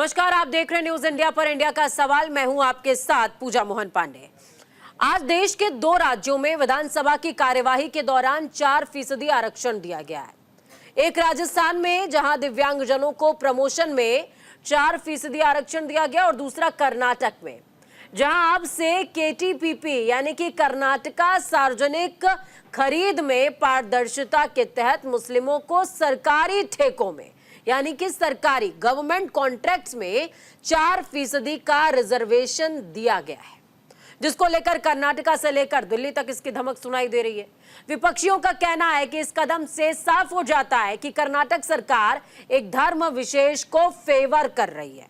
नमस्कार, आप देख रहे हैं न्यूज इंडिया पर इंडिया का सवाल। मैं हूं आपके साथ पूजा मोहन पांडे। आज देश के 2 राज्यों में विधानसभा की कार्यवाही के दौरान 4% आरक्षण दिया गया है। एक राजस्थान में जहां दिव्यांगजनों को प्रमोशन में 4% आरक्षण दिया गया और दूसरा कर्नाटक में जहां अब से KTPP यानी कि कर्नाटका सार्वजनिक खरीद में पारदर्शिता के तहत मुस्लिमों को सरकारी ठेकों में यानी कि सरकारी गवर्नमेंट कॉन्ट्रैक्ट्स में 4% का रिजर्वेशन दिया गया है, जिसको लेकर कर्नाटका से लेकर दिल्ली तक इसकी धमक सुनाई दे रही है। विपक्षियों का कहना है कि इस कदम से साफ हो जाता है कि कर्नाटक सरकार एक धर्म विशेष को फेवर कर रही है।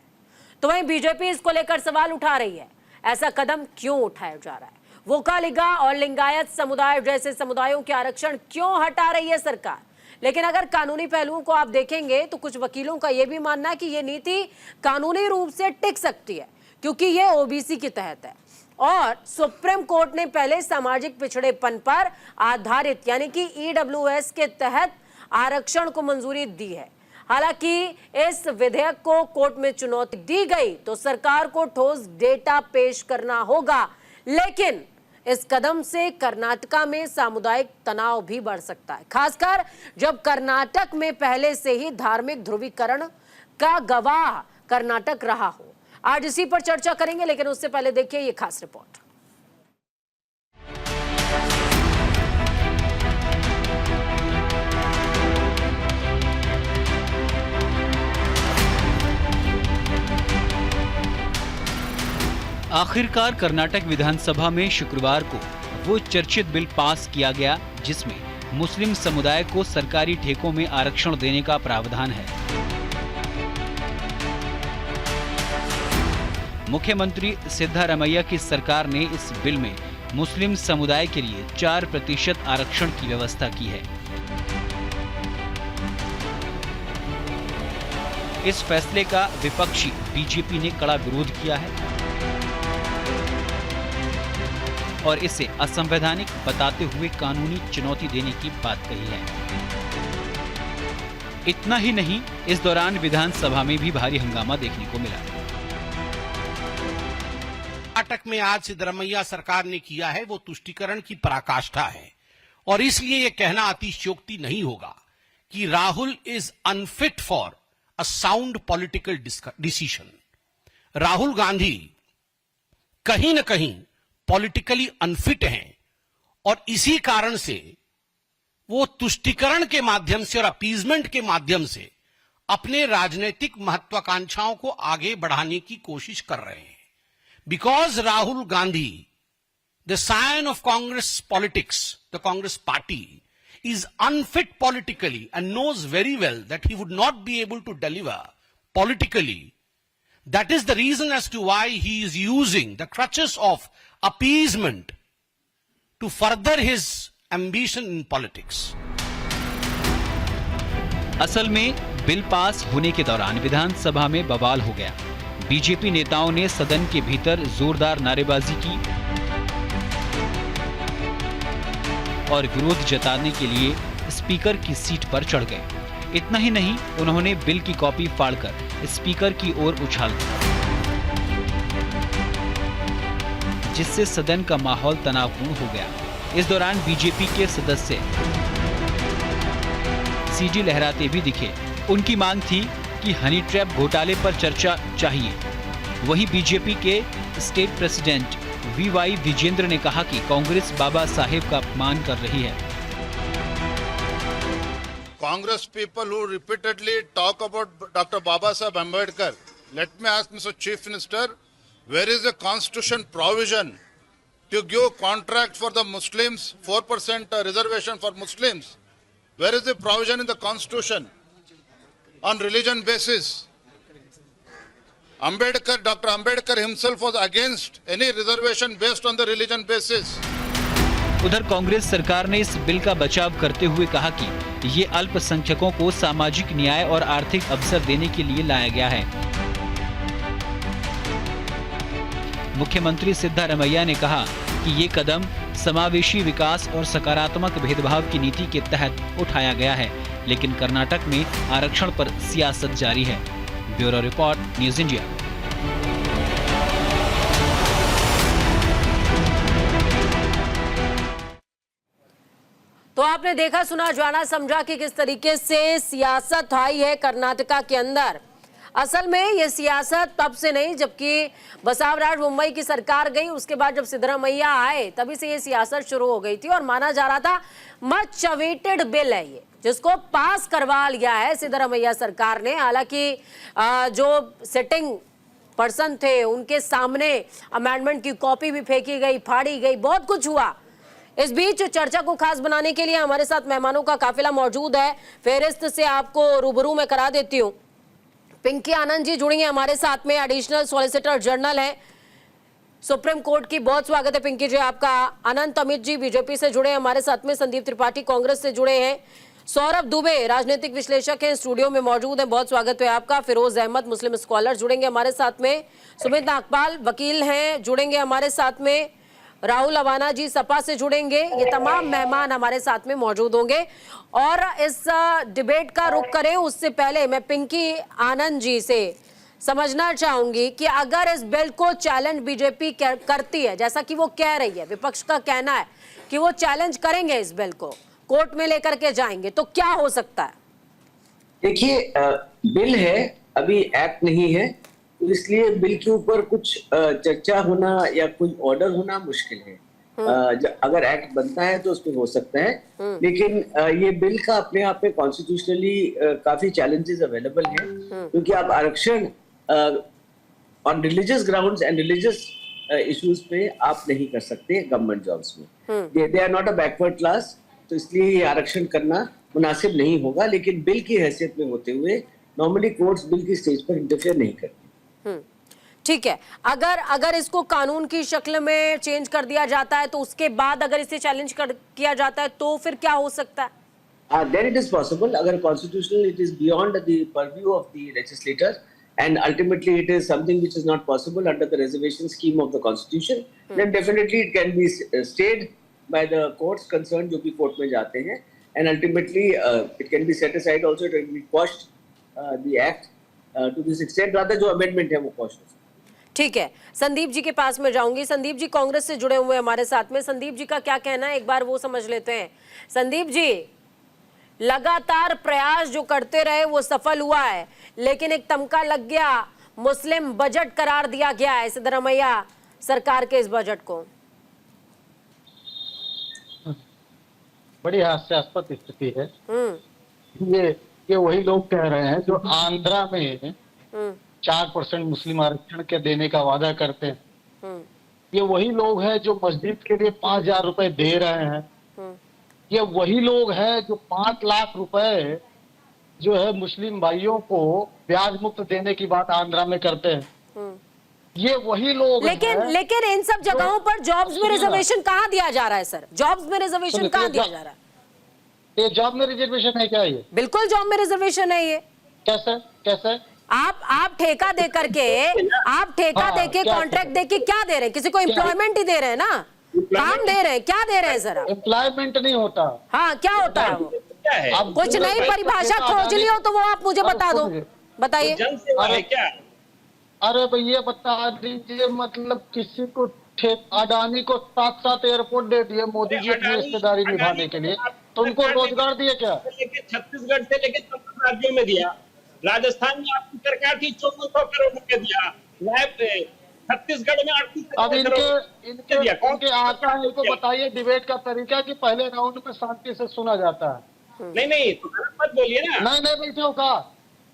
तो वहीं बीजेपी इसको लेकर सवाल उठा रही है, ऐसा कदम क्यों उठाया जा रहा है? वोकालिगा और लिंगायत समुदाय जैसे समुदायों के आरक्षण क्यों हटा रही है सरकार? लेकिन अगर कानूनी पहलुओं को आप देखेंगे तो कुछ वकीलों का यह भी मानना है कि यह नीति कानूनी रूप से टिक सकती है, क्योंकि यह OBC के तहत है और सुप्रीम कोर्ट ने पहले सामाजिक पिछड़ेपन पर आधारित यानी कि EWS के तहत आरक्षण को मंजूरी दी है। हालांकि इस विधेयक को कोर्ट में चुनौती दी गई तो सरकार को ठोस डेटा पेश करना होगा, लेकिन इस कदम से कर्नाटका में सामुदायिक तनाव भी बढ़ सकता है, खासकर जब कर्नाटक में पहले से ही धार्मिक ध्रुवीकरण का गवाह कर्नाटक रहा हो। आज इसी पर चर्चा करेंगे, लेकिन उससे पहले देखिए ये खास रिपोर्ट। आखिरकार कर्नाटक विधानसभा में शुक्रवार को वो चर्चित बिल पास किया गया जिसमें मुस्लिम समुदाय को सरकारी ठेकों में आरक्षण देने का प्रावधान है। मुख्यमंत्री सिद्धारमैया की सरकार ने इस बिल में मुस्लिम समुदाय के लिए 4% आरक्षण की व्यवस्था की है। इस फैसले का विपक्षी बीजेपी ने कड़ा विरोध किया है और इसे असंवैधानिक बताते हुए कानूनी चुनौती देने की बात कही है। इतना ही नहीं, इस दौरान विधानसभा में भी भारी हंगामा देखने को मिला। कर्नाटक में आज सिद्धरमैया सरकार ने किया है वो तुष्टीकरण की पराकाष्ठा है और इसलिए यह कहना अतिशयोक्ति नहीं होगा कि Rahul is unfit for a sound political decision. Rahul Gandhi कहीं न कहीं पॉलिटिकली अनफिट हैं और इसी कारण से वो तुष्टीकरण के माध्यम से और अपीजमेंट के माध्यम से अपने राजनीतिक महत्वाकांक्षाओं को आगे बढ़ाने की कोशिश कर रहे हैं। Because Rahul Gandhi, the scion of Congress politics, the Congress party is unfit politically and knows very well that he would not be able to deliver politically. That is the reason as to why he is using the crutches of appeasement to further his ambition in politics. असल में bill pass होने के दौरान विधानसभा में बवाल हो गया। BJP नेताओं ने सदन के भीतर जोरदार नारेबाजी की और विरोध जताने के लिए स्पीकर की सीट पर चढ़ गए। इतना ही नहीं, उन्होंने बिल की कॉपी फाड़कर स्पीकर की ओर उछाल दिया, जिससे सदन का माहौल तनावपूर्ण हो गया। इस दौरान बीजेपी के सदस्य सीडी लहराते भी दिखे। उनकी मांग थी कि हनी ट्रैप घोटाले पर चर्चा चाहिए। वहीं बीजेपी के स्टेट प्रेसिडेंट VY विजेंद्र ने कहा कि कांग्रेस बाबा साहेब का अपमान कर रही है। Congress people who repeatedly talk about Dr. Baba Saheb Ambedkar, let me ask Mr. Chief Minister, where is the constitution provision to give contract for the Muslims, 4% reservation for Muslims? Where is the provision in the constitution on religion basis? Dr. Ambedkar himself was against any reservation based on the religion basis. उधर कांग्रेस सरकार ने इस bill का बचाव करते हुए कहा कि ये अल्पसंख्यकों को सामाजिक न्याय और आर्थिक अवसर देने के लिए लाया गया है। मुख्यमंत्री सिद्धारमैया ने कहा कि ये कदम समावेशी विकास और सकारात्मक भेदभाव की नीति के तहत उठाया गया है, लेकिन कर्नाटक में आरक्षण पर सियासत जारी है। Bureau report, news India. तो आपने देखा, सुना, जाना, समझा कि किस तरीके से सियासत आई है कर्नाटका के अंदर। असल में ये सियासत तब से नहीं, जबकि बसवराज मुंबई की सरकार गई, उसके बाद जब सिद्धरामैया आए तभी से ये सियासत शुरू हो गई थी और माना जा रहा था मच अवेटेड बिल है ये, जिसको पास करवा लिया है सिद्धरामैया सरकार ने। हालांकि जो सिटिंग पर्सन थे उनके सामने अमेंडमेंट की कॉपी भी फेंकी गई, फाड़ी गई, बहुत कुछ हुआ। इस बीच चर्चा को खास बनाने के लिए हमारे साथ मेहमानों का काफिला मौजूद है। फेहरिस्त से आपको रूबरू में करा देती हूँ। पिंकी आनंद जी जुड़ी हैं हमारे साथ में, एडिशनल सॉलिसिटर जनरल हैं सुप्रीम कोर्ट की। बहुत स्वागत है पिंकी जी आपका। अनंत अमित जी बीजेपी से जुड़े हैं हमारे साथ में। संदीप त्रिपाठी कांग्रेस से जुड़े हैं। सौरभ दुबे राजनीतिक विश्लेषक हैं, स्टूडियो में मौजूद हैं, बहुत स्वागत है आपका। फिरोज अहमद मुस्लिम स्कॉलर जुड़ेंगे हमारे साथ में। सुमित नागपाल वकील हैं, जुड़ेंगे हमारे साथ में। राहुल अवाना जी सपा से जुड़ेंगे। ये तमाम मेहमान हमारे साथ में मौजूद होंगे और इस डिबेट का रुख करें उससे पहले मैं पिंकी आनंद जी से समझना चाहूंगी कि अगर इस बिल को चैलेंज बीजेपी करती है, जैसा कि वो कह रही है, विपक्ष का कहना है कि वो चैलेंज करेंगे, इस बिल को कोर्ट में लेकर के जाएंगे, तो क्या हो सकता है? देखिए, बिल है, अभी एक्ट नहीं है, तो इसलिए बिल के ऊपर कुछ चर्चा होना या कोई ऑर्डर होना मुश्किल है। अगर एक्ट बनता है तो उसमें हो सकता है, लेकिन ये बिल का अपने आप में कॉन्स्टिट्यूशनली काफी चैलेंजेस अवेलेबल हैं, क्योंकि आप आरक्षण on religious grounds and religious issues पे आप नहीं कर सकते गवर्नमेंट जॉब्स में। They are not a backward class, तो इसलिए ये आरक्षण करना मुनासिब नहीं होगा। लेकिन बिल की हैसियत में होते हुए नॉर्मली कोर्ट्स बिल की स्टेज पर इंटरफेयर नहीं करती। ठीक है, अगर इसको कानून की शक्ल में चेंज कर दिया जाता है तो उसके बाद अगर इसे चैलेंज किया जाता है तो फिर क्या हो सकता है? Then it is possible. अगर constitutional it is beyond the purview of the legislator and ultimately it is something which is not possible under the reservation scheme of the constitution, then definitely it can be stayed by the courts concerned जो कि court में जाते हैं, and ultimately it can be set aside also, it can be quashed the act to this extent, rather जो amendment है वो quashed हो। ठीक है, संदीप जी के पास में जाऊंगी। संदीप जी कांग्रेस से जुड़े हुए हमारे साथ में, संदीप जी का क्या कहना है एक बार वो समझ लेते हैं। संदीप जी, लगातार प्रयास जो करते रहे वो सफल हुआ है, लेकिन एक तमका लग गया, मुस्लिम बजट करार दिया गया है सिद्धरामैया सरकार के इस बजट को। बड़ी हास्यास्पद स्थिति है। ये वही लोग कह रहे हैं जो आंध्रा में 4% मुस्लिम आरक्षण के देने का वादा करते हैं। ये वही लोग हैं जो मस्जिद के लिए 5,000 रुपए दे रहे हैं। ये वही लोग हैं जो 5 लाख रुपए जो है मुस्लिम भाइयों को ब्याज मुक्त देने की बात आंध्रा में करते हैं। ये वही लोग लेकिन इन सब जगहों पर जॉब्स में रिजर्वेशन कहाँ दिया जा रहा है सर? जॉब्स में रिजर्वेशन कहाँ दिया जा रहा है? ये जॉब में रिजर्वेशन है क्या? ये बिल्कुल जॉब में रिजर्वेशन है। ये कैसे आप ठेका दे करके कॉन्ट्रैक्ट दे के क्या दे रहे हैं? किसी को एम्प्लॉयमेंट ही दे रहे हैं ना, काम दे रहे हैं, क्या दे रहे हैं सर? एम्प्लॉयमेंट नहीं होता। हाँ, क्या होता है वो? अब कुछ नई परिभाषा खोज ली हो तो वो आप मुझे बता दो, बताइए। अरे भैया बता दीजिए, मतलब किसी को अडानी को 7 एयरपोर्ट दे दिए मोदी जी अपनी रिश्तेदारी निभाने के लिए, तो उनको रोजगार दिए क्या? छत्तीसगढ़ से लेकर 14 राज्यों में दिया। राजस्थान में आपकी सरकार थी, 1400 करोड़ रुपए दिया। छत्तीसगढ़ में 38 अब इनके आता है, इनको बताइए डिबेट का तरीका कि पहले राउंड में शांति से सुना जाता है। नहीं तो मत बोलिए ना। नहीं बैठे हो कहा।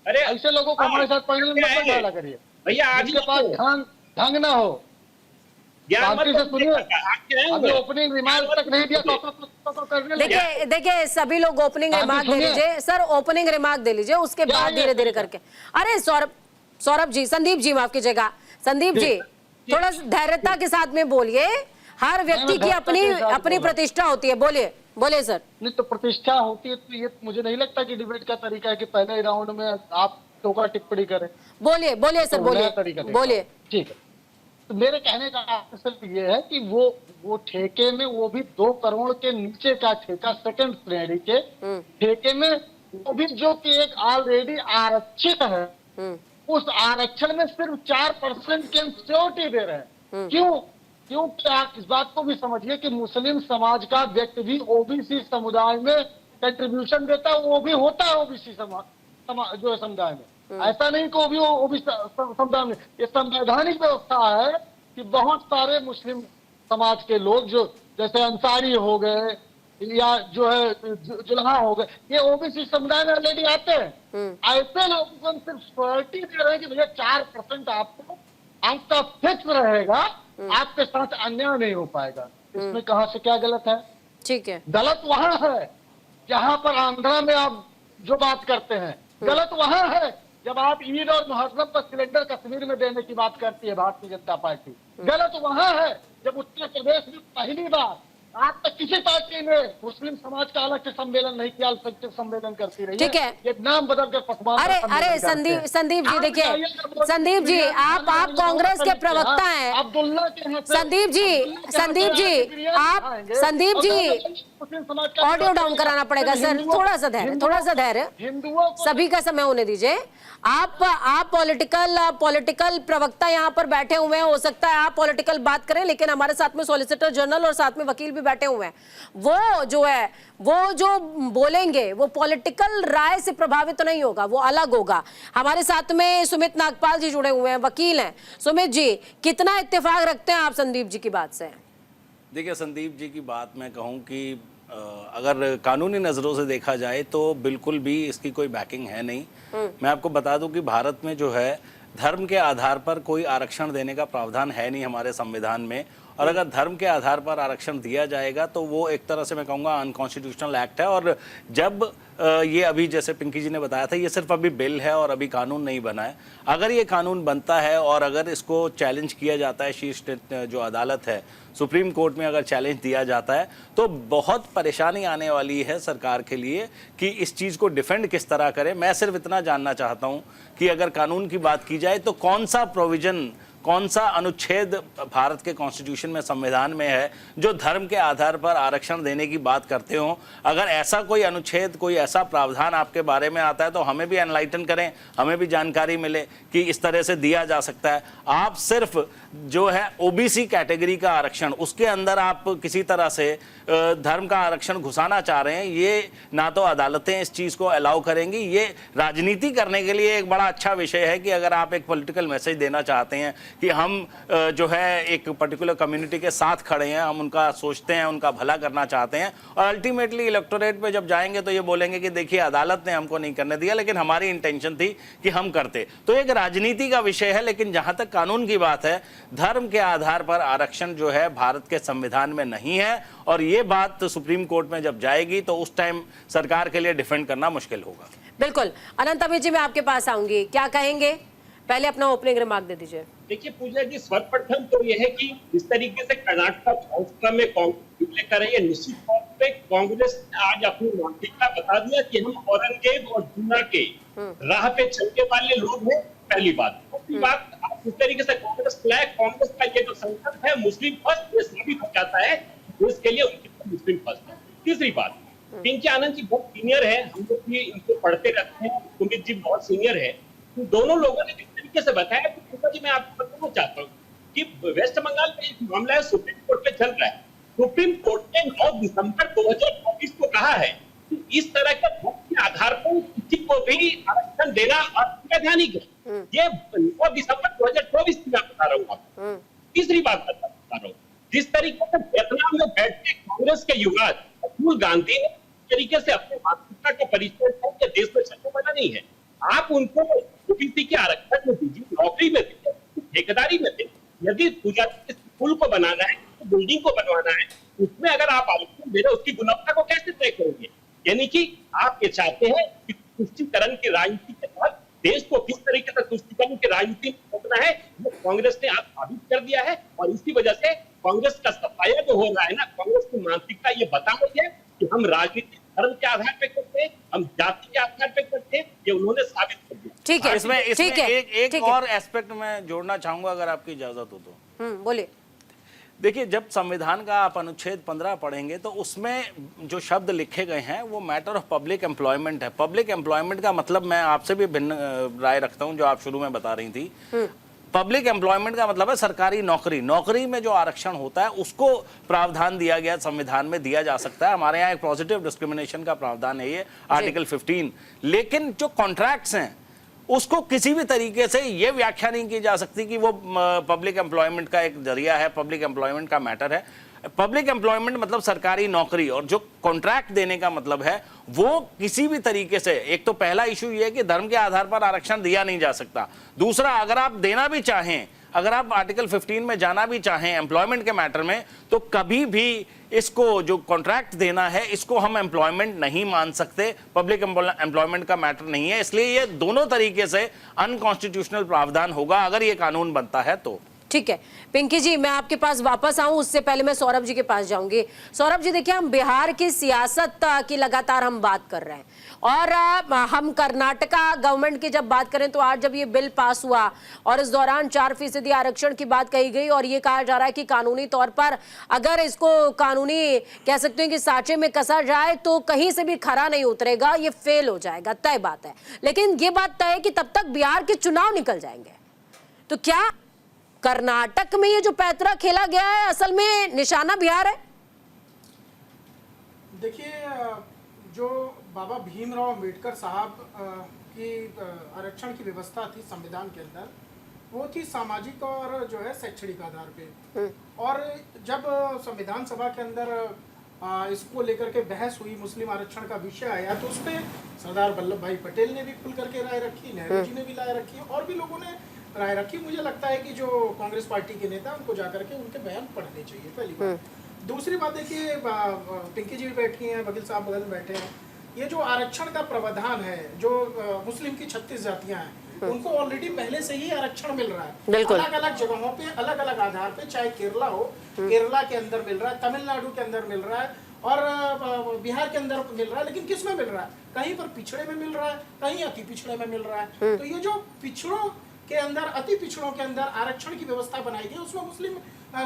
अरे ऐसे लोगों को हमारे साथ पहले मत डाला करिए भैया। आज के पास ढंग ना हो, शांति से सुनिए। अभी ओपनिंग रिमार्क तक नहीं दिया तो करने। देखिए सभी लोग ओपनिंग रिमार्क दे लीजिए सर, ओपनिंग रिमार्क दे लीजिए, उसके बाद धीरे धीरे करके। अरे सौरभ जी, संदीप जी माफ कीजिएगा, संदीप जी थोड़ा धैर्यता के साथ में बोलिए। हर व्यक्ति की अपनी प्रतिष्ठा होती है। बोलिए सर। नहीं तो प्रतिष्ठा होती है तो ये मुझे नहीं लगता कि डिबेट का तरीका है कि पहले राउंड में आप टोका टिप्पणी करें। बोलिए सर, बोलिए। ठीक है, तो मेरे कहने का सिर्फ ये है कि वो ठेके में, वो भी 2 करोड़ के नीचे का ठेका, सेकंड श्रेणी के ठेके में, वो भी जो कि एक ऑलरेडी आरक्षित है, उस आरक्षण में सिर्फ 4% की सिक्योरिटी दे रहे हैं। क्यों? क्योंकि आप इस बात को भी समझिए कि मुस्लिम समाज का व्यक्ति भी ओबीसी समुदाय में कंट्रीब्यूशन देता है, वो भी होता है ओबीसी जो है समुदाय में। ऐसा नहीं कि वो भी ओबीसी समुदाय में, ये संवैधानिक व्यवस्था है कि बहुत सारे मुस्लिम समाज के लोग जो जैसे अंसारी हो गए या जो है जुल्हा हो गए, ये ओबीसी समुदाय में ऑलरेडी आते हैं। ऐसे लोगों को हम सिर्फ सिक्योरिटी दे रहे हैं कि भैया 4% आपको आपका फिक्स रहेगा, आपके साथ अन्याय नहीं हो पाएगा। इसमें कहां से क्या गलत है? ठीक है, गलत वहां है जहां पर आंध्रा में आप जो बात करते हैं, गलत वहां है जब आप ईद और मुहर्रम पर सिलेंडर कश्मीर में देने की बात करती है भारतीय जनता पार्टी। गलत वहां है जब उत्तर प्रदेश में पहली बार आज तक किसी पार्टी ने मुस्लिम समाज का अलग से सम्मेलन नहीं किया, अल्पसंख्यक सम्मेलन करती रही है। ठीक है। ये नाम बदल कर पसमानदा अरे सम्मेलन अरे करते हैं। संदीप जी आप देखिए, जाइए अगर संदीप जी आप कांग्रेस के प्रवक्ता हैं। अब्दुल्ला के यहाँ से- संदीप जी आप संदीप जी मुस्लिम समाज का ऑडियो डाउन कराना पड़ेगा सर, थोड़ा सा धैर्य, हिंदुओं को सभी का समय होने दीजिए। आप पॉलिटिकल प्रवक्ता यहाँ पर बैठे हुए हैं, हो सकता है आप पॉलिटिकल बात करें, लेकिन हमारे साथ में सॉलिसिटर जनरल और साथ में वकील भी बैठे हुए हैं। वो जो बोलेंगे वो पॉलिटिकल राय से प्रभावित तो नहीं होगा, वो अलग होगा। हमारे साथ में सुमित नागपाल जी जुड़े हुए हैं, वकील हैं। सुमित जी, कितना इत्तेफाक रखते हैं आप संदीप जी की बात से? देखिए, संदीप जी की बात मैं कहूँ कि अगर कानूनी नज़रों से देखा जाए तो बिल्कुल भी इसकी कोई बैकिंग है नहीं। मैं आपको बता दूं कि भारत में जो है धर्म के आधार पर कोई आरक्षण देने का प्रावधान है नहीं हमारे संविधान में, और अगर धर्म के आधार पर आरक्षण दिया जाएगा तो वो एक तरह से मैं कहूँगा अनकॉन्स्टिट्यूशनल एक्ट है। और जब ये अभी जैसे पिंकी जी ने बताया था, ये सिर्फ अभी बिल है और अभी कानून नहीं बना है। अगर ये कानून बनता है और अगर इसको चैलेंज किया जाता है, शीर्ष जो अदालत है सुप्रीम कोर्ट में अगर चैलेंज दिया जाता है, तो बहुत परेशानी आने वाली है सरकार के लिए कि इस चीज़ को डिफेंड किस तरह करें। मैं सिर्फ इतना जानना चाहता हूँ कि अगर कानून की बात की जाए तो कौन सा प्रोविजन, कौन सा अनुच्छेद भारत के कॉन्स्टिट्यूशन में, संविधान में है जो धर्म के आधार पर आरक्षण देने की बात करते हो। अगर ऐसा कोई अनुच्छेद, कोई ऐसा प्रावधान आपके बारे में आता है तो हमें भी एनलाइटन करें, हमें भी जानकारी मिले कि इस तरह से दिया जा सकता है। आप सिर्फ जो है ओबीसी कैटेगरी का आरक्षण, उसके अंदर आप किसी तरह से धर्म का आरक्षण घुसाना चाह रहे हैं। ये ना तो अदालतें इस चीज़ को अलाउ करेंगी। ये राजनीति करने के लिए एक बड़ा अच्छा विषय है कि अगर आप एक पॉलिटिकल मैसेज देना चाहते हैं कि हम जो है एक पर्टिकुलर कम्युनिटी के साथ खड़े हैं, हम उनका सोचते हैं, उनका भला करना चाहते हैं, और अल्टीमेटली इलेक्टोरेट पे जब जाएंगे तो ये बोलेंगे कि देखिए अदालत ने हमको नहीं करने दिया, लेकिन हमारी इंटेंशन थी कि हम करते। तो एक राजनीति का विषय है। लेकिन जहां तक कानून की बात है, धर्म के आधार पर आरक्षण जो है भारत के संविधान में नहीं है, और ये बात सुप्रीम कोर्ट में जब जाएगी तो उस टाइम सरकार के लिए डिफेंड करना मुश्किल होगा। बिल्कुल। अनंत अमित जी, मैं आपके पास आऊंगी, क्या कहेंगे? पहले अपना ओपनिंग रिमार्क दे दीजिए। देखिए पूजा जी, सर्वप्रथम तो यह है कि जिस तरीके से कर्नाटक भाजपा में कांग्रेस लेकर रही है, निश्चित तौर पे कांग्रेस ने आज अपनी मानसिकता बता दिया कि हम औरंगजेब और जूना के राह पे चलने वाले लोग हैं। पहली बात। दूसरी बात, आप जिस तरीके से कांग्रेस फ्लैग, कांग्रेस का ये जो संकल्प है मुस्लिम फर्स्ट, ये साबित हो जाता है इसके लिए उनकी मुस्लिम फर्स्ट है। तीसरी बात, पिंकी आनंद जी बहुत सीनियर है, हम लोग भी इनको पढ़ते रहते हैं, सुमित जी बहुत सीनियर है। दोनों लोगों ने जिस तरीके से बताया, तो जी मैं आपको बताना चाहता हूँ कि वेस्ट बंगाल में एक मामला है, सुप्रीम कोर्ट में चल रहा है। सुप्रीम कोर्ट ने 9 दिसंबर 2024 को कहा है कि इस तरह के धर्म के आधार पर किसी को भी आरक्षण देना अवैधानिक है। ये 9 दिसंबर 2024 की बात बता रहा हूँ आपको। तीसरी बात बता रहा हूँ, जिस तरीके से वियतनाम में बैठे कांग्रेस के युवा राहुल गांधी ने तरीके से अपने मातृका का परिचय करके देश में चलने वाला नहीं है। आप उनको ओबीसी के आरक्षण में दीजिए, नौकरी में दीजिए, ठेकेदारी में दीजिए। यदि पूजा स्कूल को बनाना है, बिल्डिंग को बनवाना है, उसमें अगर आप आरक्षण दे रहे हो, उसकी गुणवत्ता को कैसे तय करोगे? यानी कि आप ये चाहते हैं कि तुष्टीकरण की राजनीति के तहत देश को किस तरीके से तुष्टीकरण की राजनीति रोकना है, वो कांग्रेस ने आज साबित कर दिया है। और इसी वजह से कांग्रेस का सफाया जो हो रहा है ना, कांग्रेस की मानसिकता ये बता रही है कि हम राजनीति धर्म के आधार पे करते हैं, हम जाति के आधार पे करते हैं, ये उन्होंने साबित कर दिया। ठीक है, इसमें ठीक है, एक और एस्पेक्ट मैं जोड़ना चाहूंगा अगर आपकी इजाजत हो तो। बोलिए। देखिए, जब संविधान का आप अनुच्छेद 15 पढ़ेंगे तो उसमें जो शब्द लिखे गए हैं वो मैटर ऑफ पब्लिक एम्प्लॉयमेंट है। पब्लिक एम्प्लॉयमेंट का मतलब, मैं आपसे भी भिन्न राय रखता हूं, जो आप शुरू में बता रही थी। पब्लिक एम्प्लॉयमेंट का मतलब है सरकारी नौकरी। नौकरी में जो आरक्षण होता है उसको प्रावधान दिया गया, संविधान में दिया जा सकता है। हमारे यहाँ एक पॉजिटिव डिस्क्रिमिनेशन का प्रावधान है, ये आर्टिकल 15। लेकिन जो कॉन्ट्रैक्ट्स हैं उसको किसी भी तरीके से ये व्याख्या नहीं की जा सकती कि वो पब्लिक एम्प्लॉयमेंट का एक जरिया है, पब्लिक एम्प्लॉयमेंट का मैटर है। पब्लिक एम्प्लॉयमेंट मतलब सरकारी नौकरी, और जो कॉन्ट्रैक्ट देने का मतलब है वो किसी भी तरीके से, एक तो पहला इशू ये है कि धर्म के आधार पर आरक्षण दिया नहीं जा सकता। दूसरा, अगर आप देना भी चाहें, अगर आप आर्टिकल 15 में जाना भी चाहें एम्प्लॉयमेंट के मैटर में, तो कभी भी इसको जो कॉन्ट्रैक्ट देना है इसको हम एम्प्लॉयमेंट नहीं मान सकते, पब्लिक एम्प्लॉयमेंट का मैटर नहीं है। इसलिए ये दोनों तरीके से अनकॉन्स्टिट्यूशनल प्रावधान होगा अगर ये कानून बनता है तो। ठीक है पिंकी जी, मैं आपके पास वापस आऊं उससे पहले मैं सौरभ जी के पास जाऊंगी। सौरभ जी, देखिए, हम बिहार की सियासत की लगातार हम बात कर रहे हैं, और हम कर्नाटका गवर्नमेंट की जब बात करें तो आज जब ये बिल पास हुआ और इस दौरान 4% आरक्षण की बात कही गई, और ये कहा जा रहा है कि कानूनी तौर पर अगर इसको कानूनी कह सकते हैं कि सांचे में कसा जाए तो कहीं से भी खरा नहीं उतरेगा, ये फेल हो जाएगा, तय बात है। लेकिन ये बात तय है कि तब तक बिहार के चुनाव निकल जाएंगे, तो क्या कर्नाटक में ये जो पैतरा खेला गया है असल में निशाना बिहार है? देखिए, जो बाबा भीमराव अम्बेडकर साहब की आरक्षण की व्यवस्था थी संविधान के अंदर, वो थी सामाजिक और जो है शैक्षणिक आधार पे। और जब संविधान सभा के अंदर इसको लेकर के बहस हुई, मुस्लिम आरक्षण का विषय आया, तो उस पर सरदार वल्लभ भाई पटेल ने भी खुल करके राय रखी, नेहरू जी ने भी राय रखी, और भी लोगों ने राय रखी। मुझे लगता है कि जो कांग्रेस पार्टी के नेता उनको जाकर के उनके बयान पढ़ने चाहिए, पहली बात। दूसरी बात, देखिए, पिंकी जी भी बैठी हैं, वकील साहब बगल में बैठे हैं, ये जो आरक्षण का प्रावधान है, जो मुस्लिम की 36 जातियां हैं उनको ऑलरेडी पहले से ही आरक्षण मिल रहा है, अलग अलग जगहों पे, अलग अलग आधार पे। चाहे केरला हो, केरला के अंदर मिल रहा है, तमिलनाडु के अंदर मिल रहा है, और बिहार के अंदर मिल रहा है। लेकिन किस में मिल रहा है? कहीं पर पिछड़े में मिल रहा है, कहीं अति पिछड़े में मिल रहा है। तो ये जो पिछड़ों के अंदर, अति पिछड़ों के अंदर आरक्षण की व्यवस्था बनाई गई, उसमें मुस्लिम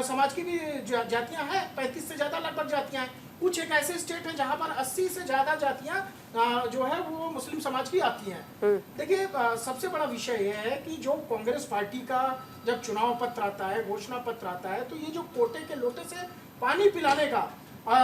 समाज की भी जातियां हैं, 35 से ज्यादा लगभग जातियां हैं। कुछ एक ऐसे स्टेट हैं जहां पर 80 से ज्यादा जातियां जो है वो मुस्लिम समाज की आती हैं। देखिए, सबसे बड़ा विषय यह है कि जो कांग्रेस पार्टी का जब चुनाव पत्र आता है, घोषणा पत्र आता है, तो ये जो कोटे के लोटे से पानी पिलाने का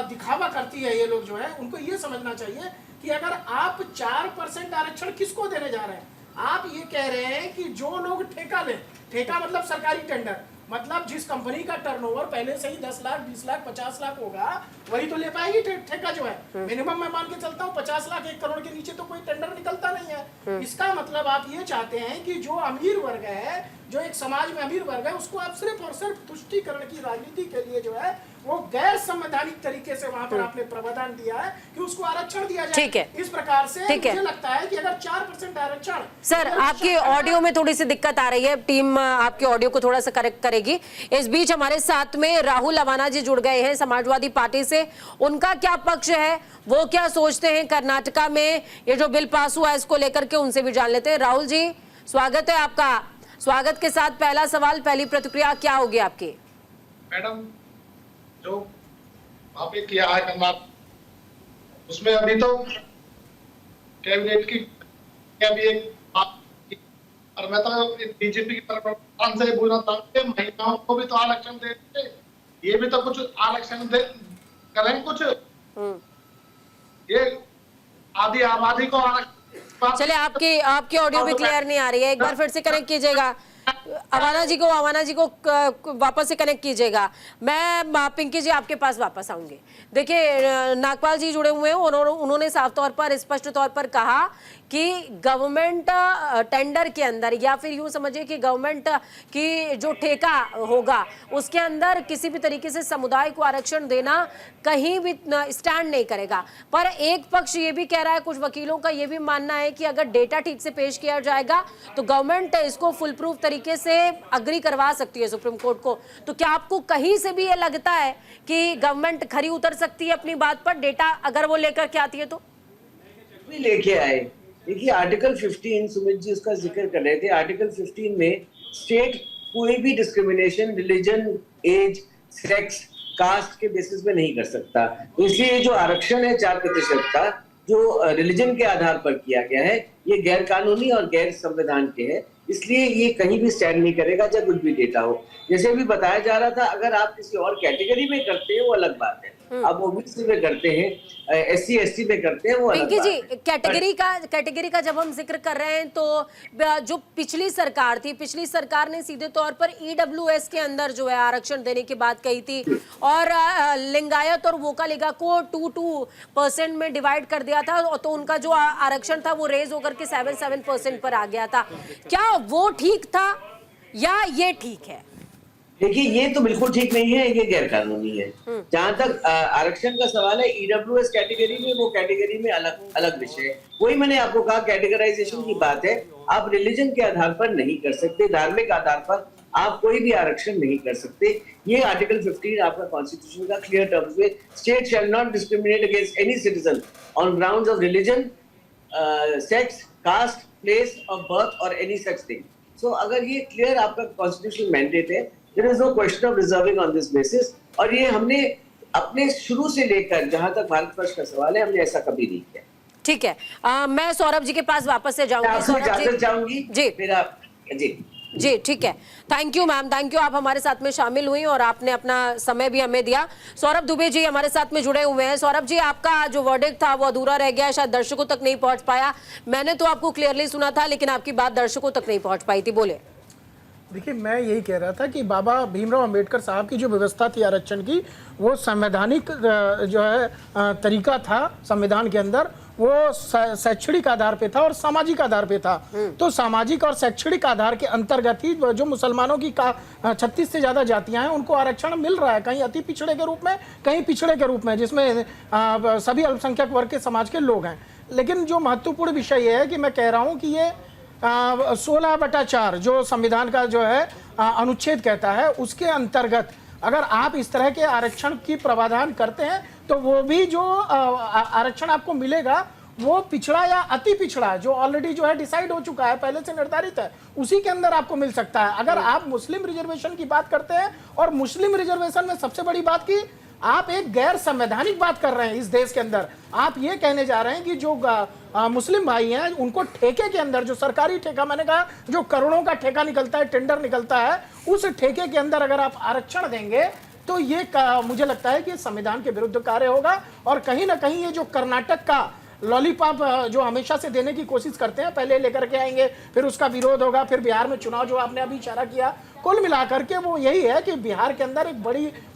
दिखावा करती है ये लोग, जो है उनको ये समझना चाहिए कि अगर आप 4% आरक्षण किसको देने जा रहे हैं? आप ये कह रहे हैं कि जो लोग ठेका लें, ठेका मतलब सरकारी टेंडर, मतलब जिस कंपनी का टर्नओवर पहले से ही 10 लाख, 20 लाख, 50 लाख होगा, वही तो ले पाएगी ठेका जो है। मिनिमम मैं मान के चलता हूँ 50 लाख, 1 करोड़ के नीचे तो कोई टेंडर निकलता नहीं है। इसका मतलब आप ये चाहते हैं कि जो अमीर वर्ग है, जो एक समाज में अमीर वर्ग है, उसको आप सिर्फ और सिर्फ तुष्टीकरण की राजनीति के लिए जो है वो गैर संवैधानिक तरीके से वहां पर आपने प्रावधान दिया है कि उसको आरक्षण दिया जाए। ठीक है, इस प्रकार से मुझे लगता है कि अगर 4% आरक्षण। सर, आपके ऑडियो में थोड़ी सी दिक्कत आ रही है, टीम आपके ऑडियो को थोड़ा सा करेक्ट करेगी। इस बीच हमारे साथ में राहुल अवाना जी जुड़ गए हैं समाजवादी पार्टी से। उनका क्या पक्ष है, वो क्या सोचते हैं कर्नाटका में ये जो बिल पास हुआ है इसको लेकर के, उनसे भी जान लेते हैं। राहुल जी, स्वागत है आपका। स्वागत के साथ पहला सवाल, पहली प्रतिक्रिया क्या होगी आपकी? मैडम, जो आपने किया है कर्नाटक, उसमें अभी तो कैबिनेट की अभी एक बात, और मैं तो बीजेपी की तरफ से बोलना चाहता हूँ, महिलाओं को भी तो आरक्षण दे, ये भी तो कुछ आरक्षण दे करें कुछ। ये आदि आबादी को आरक्षण। चले, आपकी ऑडियो भी क्लियर नहीं आ रही है, एक बार फिर से कनेक्ट कीजिएगा। अवाना जी को वापस से कनेक्ट कीजिएगा। मैं पिंकी जी आपके पास वापस आऊंगी। देखिए, नागपाल जी जुड़े हुए हैं, उन्होंने साफ तौर पर, स्पष्ट तौर पर कहा कि गवर्नमेंट टेंडर के अंदर, या फिर यूं समझिए कि गवर्नमेंट की जो ठेका होगा उसके अंदर किसी भी तरीके से समुदाय को आरक्षण देना कहीं भी स्टैंड नहीं करेगा। पर एक पक्ष ये भी कह रहा है, कुछ वकीलों का ये भी मानना है कि अगर डेटा ठीक से पेश किया जाएगा तो गवर्नमेंट इसको फुल प्रूफ तरीके से अग्री करवा सकती है सुप्रीम कोर्ट को। तो क्या आपको कहीं से भी ये लगता है कि गवर्नमेंट खरी उतर सकती है अपनी बात पर, डेटा अगर वो लेकर के आती है तो? लेके आए। देखिए, आर्टिकल 15, सुमित जी उसका जिक्र कर रहे थे, आर्टिकल 15 में स्टेट कोई भी discrimination, religion, age, sex, caste के बेसिस पे नहीं कर सकता। तो इसलिए ये जो आरक्षण है 4% का, जो रिलीजन के आधार पर किया गया है, ये गैर कानूनी और गैर संविधान के है। इसलिए ये कहीं भी स्टैंड नहीं करेगा जब कुछ भी डेटा हो। जैसे अभी बताया जा रहा था, अगर आप किसी और कैटेगरी में करते हैं वो अलग बात है, आप ओबीसी में करते हैं, SC ST में करते हैं वो अलग पिंकी बात जी, है। कैटेगरी का जब हम जिक्र कर रहे हैं तो जो पिछली सरकार थी, पिछली सरकार ने सीधे तौर पर EWS के अंदर जो है आरक्षण देने की बात कही थी और लिंगायत और वोकालिगा को 2% में डिवाइड कर दिया था, तो उनका जो आरक्षण था वो रेज होकर के 7% पर आ गया था। क्या वो ठीक था या ये ठीक है? देखिए, ये तो बिल्कुल ठीक नहीं है, ये गैर कानूनी है। जहां तक आरक्षण का सवाल है, EWS कैटेगरी में, वो कैटेगरी में अलग अलग विषय है। वही मैंने आपको कहा, कैटेगराइजेशन की बात है। आप रिलीजन के आधार पर नहीं कर सकते, धार्मिक आधार पर आप कोई भी आरक्षण नहीं कर सकते। ये आर्टिकल 15 आपका कॉन्स्टिट्यूशन का क्लियर टर्म्स में, state shall not discriminate against any citizen on grounds of religion, sex, caste, place of birth और एनी सच थिंग। सो अगर ये क्लियर आपका कॉन्स्टिट्यूशनल मैंडेट है, there is no question of reserving on this basis। और ये हमने अपने शुरू से लेकर, जहां तक भारतवर्ष का सवाल है, हमने ऐसा कभी नहीं किया। ठीक है, मैं सौरभ जी के पास वापस से जाऊंगी। आपसे इजाजत चाहूंगी जी, फिर आप जी ठीक है। Thank you ma'am, thank you, आप हमारे साथ में शामिल हुई और आपने अपना समय भी हमें दिया। सौरभ दुबे जी हमारे साथ में जुड़े हुए हैं। सौरभ जी, आपका जो वर्डिक्ट था वो अधूरा रह गया, शायद दर्शकों तक नहीं पहुंच पाया। मैंने तो आपको क्लियरली सुना था, लेकिन आपकी बात दर्शकों तक नहीं पहुंच पाई थी, बोले। देखिए, मैं यही कह रहा था कि बाबा भीमराव अंबेडकर साहब की जो व्यवस्था थी आरक्षण की, वो संवैधानिक जो है तरीका था संविधान के अंदर, वो शैक्षणिक आधार पे था और सामाजिक आधार पे था। तो सामाजिक और शैक्षणिक आधार के अंतर्गत ही जो मुसलमानों की 36 से ज्यादा जातियां हैं उनको आरक्षण मिल रहा है, कहीं अति पिछड़े के रूप में, कहीं पिछड़े के रूप में, जिसमें सभी अल्पसंख्यक वर्ग के समाज के लोग हैं। लेकिन जो महत्वपूर्ण विषय ये है कि मैं कह रहा हूँ कि ये 16/4 जो संविधान का जो है अनुच्छेद कहता है, उसके अंतर्गत अगर आप इस तरह के आरक्षण की प्रावधान करते हैं तो वो भी जो आरक्षण आपको मिलेगा वो पिछड़ा या अति पिछड़ा, जो ऑलरेडी जो है डिसाइड हो चुका है, पहले से निर्धारित है, उसी के अंदर आपको मिल सकता है। अगर आप मुस्लिम रिजर्वेशन की बात करते हैं, और मुस्लिम रिजर्वेशन में सबसे बड़ी बात की आप एक गैर संवैधानिक बात कर रहे हैं इस देश के अंदर। आप ये कहने जा रहे हैं कि जो मुस्लिम भाई हैं उनको ठेके के अंदर, जो सरकारी ठेका, मैंने कहा जो करोड़ों का ठेका निकलता है, टेंडर निकलता है, उस ठेके के अंदर अगर आप आरक्षण देंगे तो ये मुझे लगता है कि संविधान के विरुद्ध कार्य होगा। और कहीं ना कहीं ये जो कर्नाटक का लॉलीपॉप जो हमेशा से देने की कोशिश करते हैं, पहले लेकर के आएंगे, फिर उसका विरोध होगा, फिर बिहार में चुनाव, जो आपने अभी इशारा किया, कुल मिलाकर के वो यही है कि बिहार के अंदर एक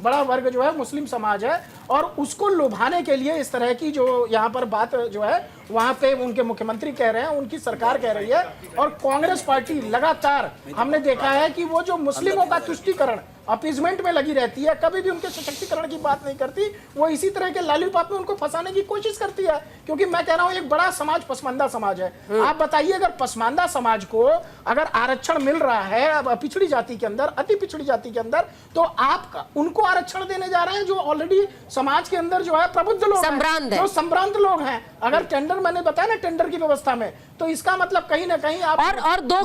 बड़ा वर्ग जो है मुस्लिम समाज है, और उसको लुभाने के लिए इस तरह की जो यहाँ पर बात जो है वहाँ पे उनके मुख्यमंत्री कह रहे हैं, उनकी सरकार कह रही है, और कांग्रेस पार्टी लगातार हमने देखा है कि वो जो मुस्लिमों का तुष्टीकरण, अपीजमेंट में लगी रहती है, कभी भी उनके सशक्तिकरण की बात नहीं करती। वो इसी तरह के लॉलीपॉप में उनको फंसाने की कोशिश करती है, क्योंकि मैं कह रहा हूँ एक बड़ा समाज पसमानदा समाज है। आप बताइए, अगर पसमानदा समाज को अगर आरक्षण मिल रहा है पिछड़ी जाति के अंदर, अति पिछड़ी जाति के अंदर, तो आप उनको आरक्षण देने जा रहे हैं जो ऑलरेडी समाज के अंदर जो है प्रबुद्ध लोग हैं, जो संभ्रांत लोग हैं। अगर टेंडर, मैंने बताया ना, टेंडर की व्यवस्था में, तो इसका मतलब कहीं ना कहीं आप और 2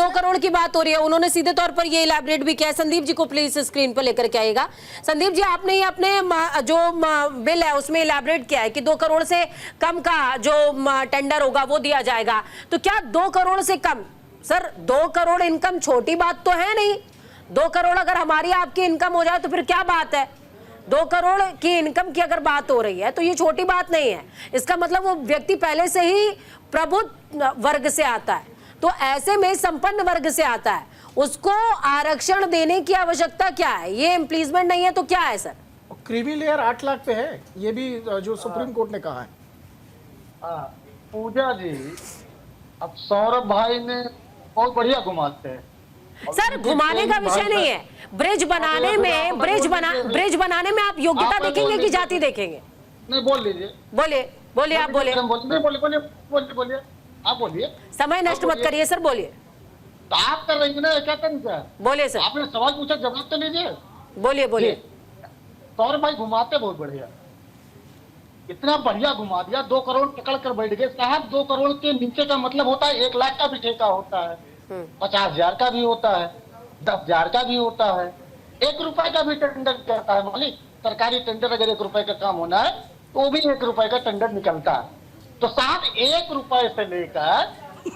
करोड़ की बात हो रही है। उन्होंने सीधे तौर पर ये इलैबोरेट भी किया है। संदीप जी को प्लीज स्क्रीन पर लेकर के आइएगा। संदीप जी, आपने ये अपने जो बिल है उसमें इलैबोरेट किया है कि 2 करोड़ से कम का जो टेंडर होगा वो दिया जाएगा। तो क्या 2 करोड़ से कम? सर, 2 करोड़ इनकम छोटी बात तो है नहीं। 2 करोड़ अगर हमारी आपकी इनकम हो जाए तो फिर क्या बात है? 2 करोड़ की इनकम की अगर बात हो रही है तो ये छोटी बात नहीं है। इसका मतलब वो व्यक्ति पहले से ही प्रबुद्ध वर्ग से आता है, तो ऐसे में संपन्न वर्ग से आता है, उसको आरक्षण देने की आवश्यकता क्या है? ये इम्प्लीजमेंट नहीं है तो क्या है सर? क्रीमी लेयर 8 लाख पे है, ये भी जो सुप्रीम कोर्ट ने कहा है। पूजा जी, अब सौरभ भाई ने बहुत बढ़िया घुमाते हैं सर। घुमाने का विषय नहीं है, ब्रिज बनाने में आप योग्यता देखेंगे कि जाति देखेंगे? नहीं, बोल लीजिए। बोलिए आप बोलिए। बोलिए आप बोलिए। समय नष्ट मत करिए सर, बोलिए। तो आप कर रही ना, क्या करें सर? बोलिए सर। आपने सवाल पूछा, जवाब तो लीजिए। बोलिए। सौरभ भाई घुमाते बहुत बढ़िया, इतना बढ़िया घुमा दिया। 2 करोड़ पकड़ कर बैठ गए साहब। 2 करोड़ के नीचे का मतलब होता है 1 लाख का भी ठेका होता है, 50,000 का भी होता है, 10,000 का भी होता है। 1 रुपए का भी टेंडर करता है मालिक। सरकारी टेंडर अगर 1 रुपए का काम होना है तो वो भी 1 रुपए का टेंडर निकलता है। तो साहब 1 रुपए से लेकर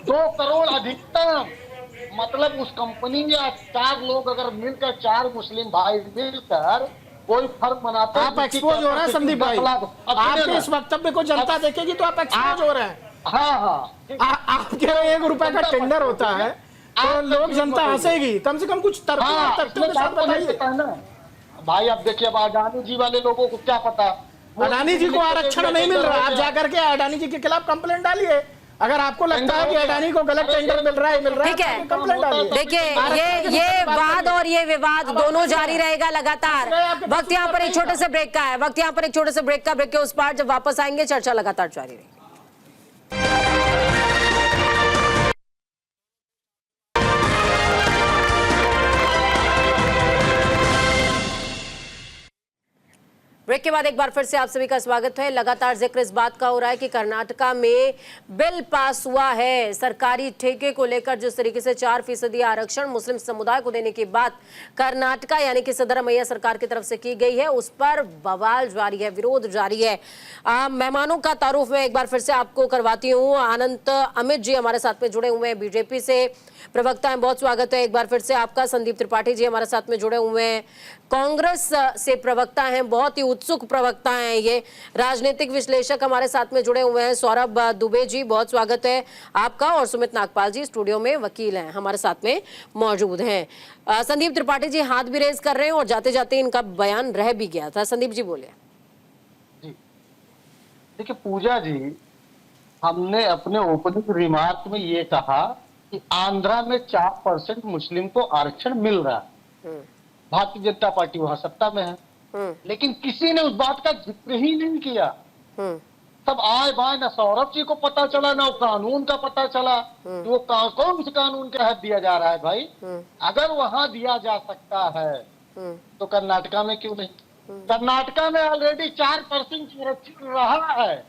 2 करोड़ अधिकतम, मतलब उस कंपनी या 4 लोग अगर मिलकर, 4 मुस्लिम भाई मिलकर कोई फर्म बनाते हैं। आप एक्सपोज हो रहे हैं संदीप भाई, आपके इस वक्तव्य को जनता देखेगी तो आप एक्सपोज हो रहे हैं। हाँ, आप कह रहे हैं 1 रुपए का टेंडर होता है तो लोग, जनता हंसेगी। कम से कम कुछ तरकीब के साथ बताइए भाई। अब देखिए, अब अडानी जी वाले लोगों को क्या पता, अडानी जी को आरक्षण नहीं मिल रहा, आप जाकर के अडानी जी के खिलाफ कंप्लेंट डालिए। अगर आपको लगता है कि अडानी को गलत टेंडर मिल रहा है ठीक है, कंप्लेंट डालिए। देखिए ये वाद और ये विवाद दोनों जारी रहेगा लगातार। वक्त यहाँ पर एक छोटे से ब्रेक का है, वक्त यहाँ पर एक छोटे से ब्रेक के उस पार जब वापस आएंगे चर्चा लगातार जारी रहेगी। ब्रेक के बाद एक बार फिर से आप सभी का स्वागत है। लगातार जिक्र इस बात का हो रहा है कि कर्नाटका में बिल पास हुआ है सरकारी ठेके को लेकर। जिस तरीके से 4% आरक्षण मुस्लिम समुदाय को देने की बात कर्नाटका यानी कि सिद्धरामैया सरकार की तरफ से की गई है, उस पर बवाल जारी है, विरोध जारी है। मेहमानों का तारुफ मैं एक बार फिर से आपको करवाती हूँ। अनंत अमित जी हमारे साथ में जुड़े हुए हैं, बीजेपी से प्रवक्ता हैं, बहुत स्वागत है एक बार फिर से आपका। संदीप त्रिपाठी जी हमारे साथ में जुड़े हुए हैं, कांग्रेस से प्रवक्ता हैं, बहुत ही उत्सुक प्रवक्ता हैं ये। राजनीतिक विश्लेषक हमारे साथ में जुड़े हुए हैं, सौरभ दुबे जी बहुत स्वागत है आपका। और सुमित नागपाल जी स्टूडियो में वकील हैं, हमारे साथ में मौजूद हैं। संदीप त्रिपाठी जी हाथ भी रेज कर रहे हैं और जाते जाते इनका बयान रह भी गया था। संदीप जी बोलिए। देखिए पूजा जी, हमने अपने ओपनिंग रिमार्क में ये कहा कि आंध्रा में 4% मुस्लिम को आरक्षण मिल रहा है। भारतीय जनता पार्टी वहां सत्ता में है, लेकिन किसी ने उस बात का जिक्र ही नहीं किया। तब आए बाय न सौरभ जी को पता चला, न कानून का पता चला कि वो कौन से कानून के तहत दिया जा रहा है। भाई अगर वहां दिया जा सकता है तो कर्नाटका में क्यों नहीं? कर्नाटका में ऑलरेडी 4% आरक्षण रहा है।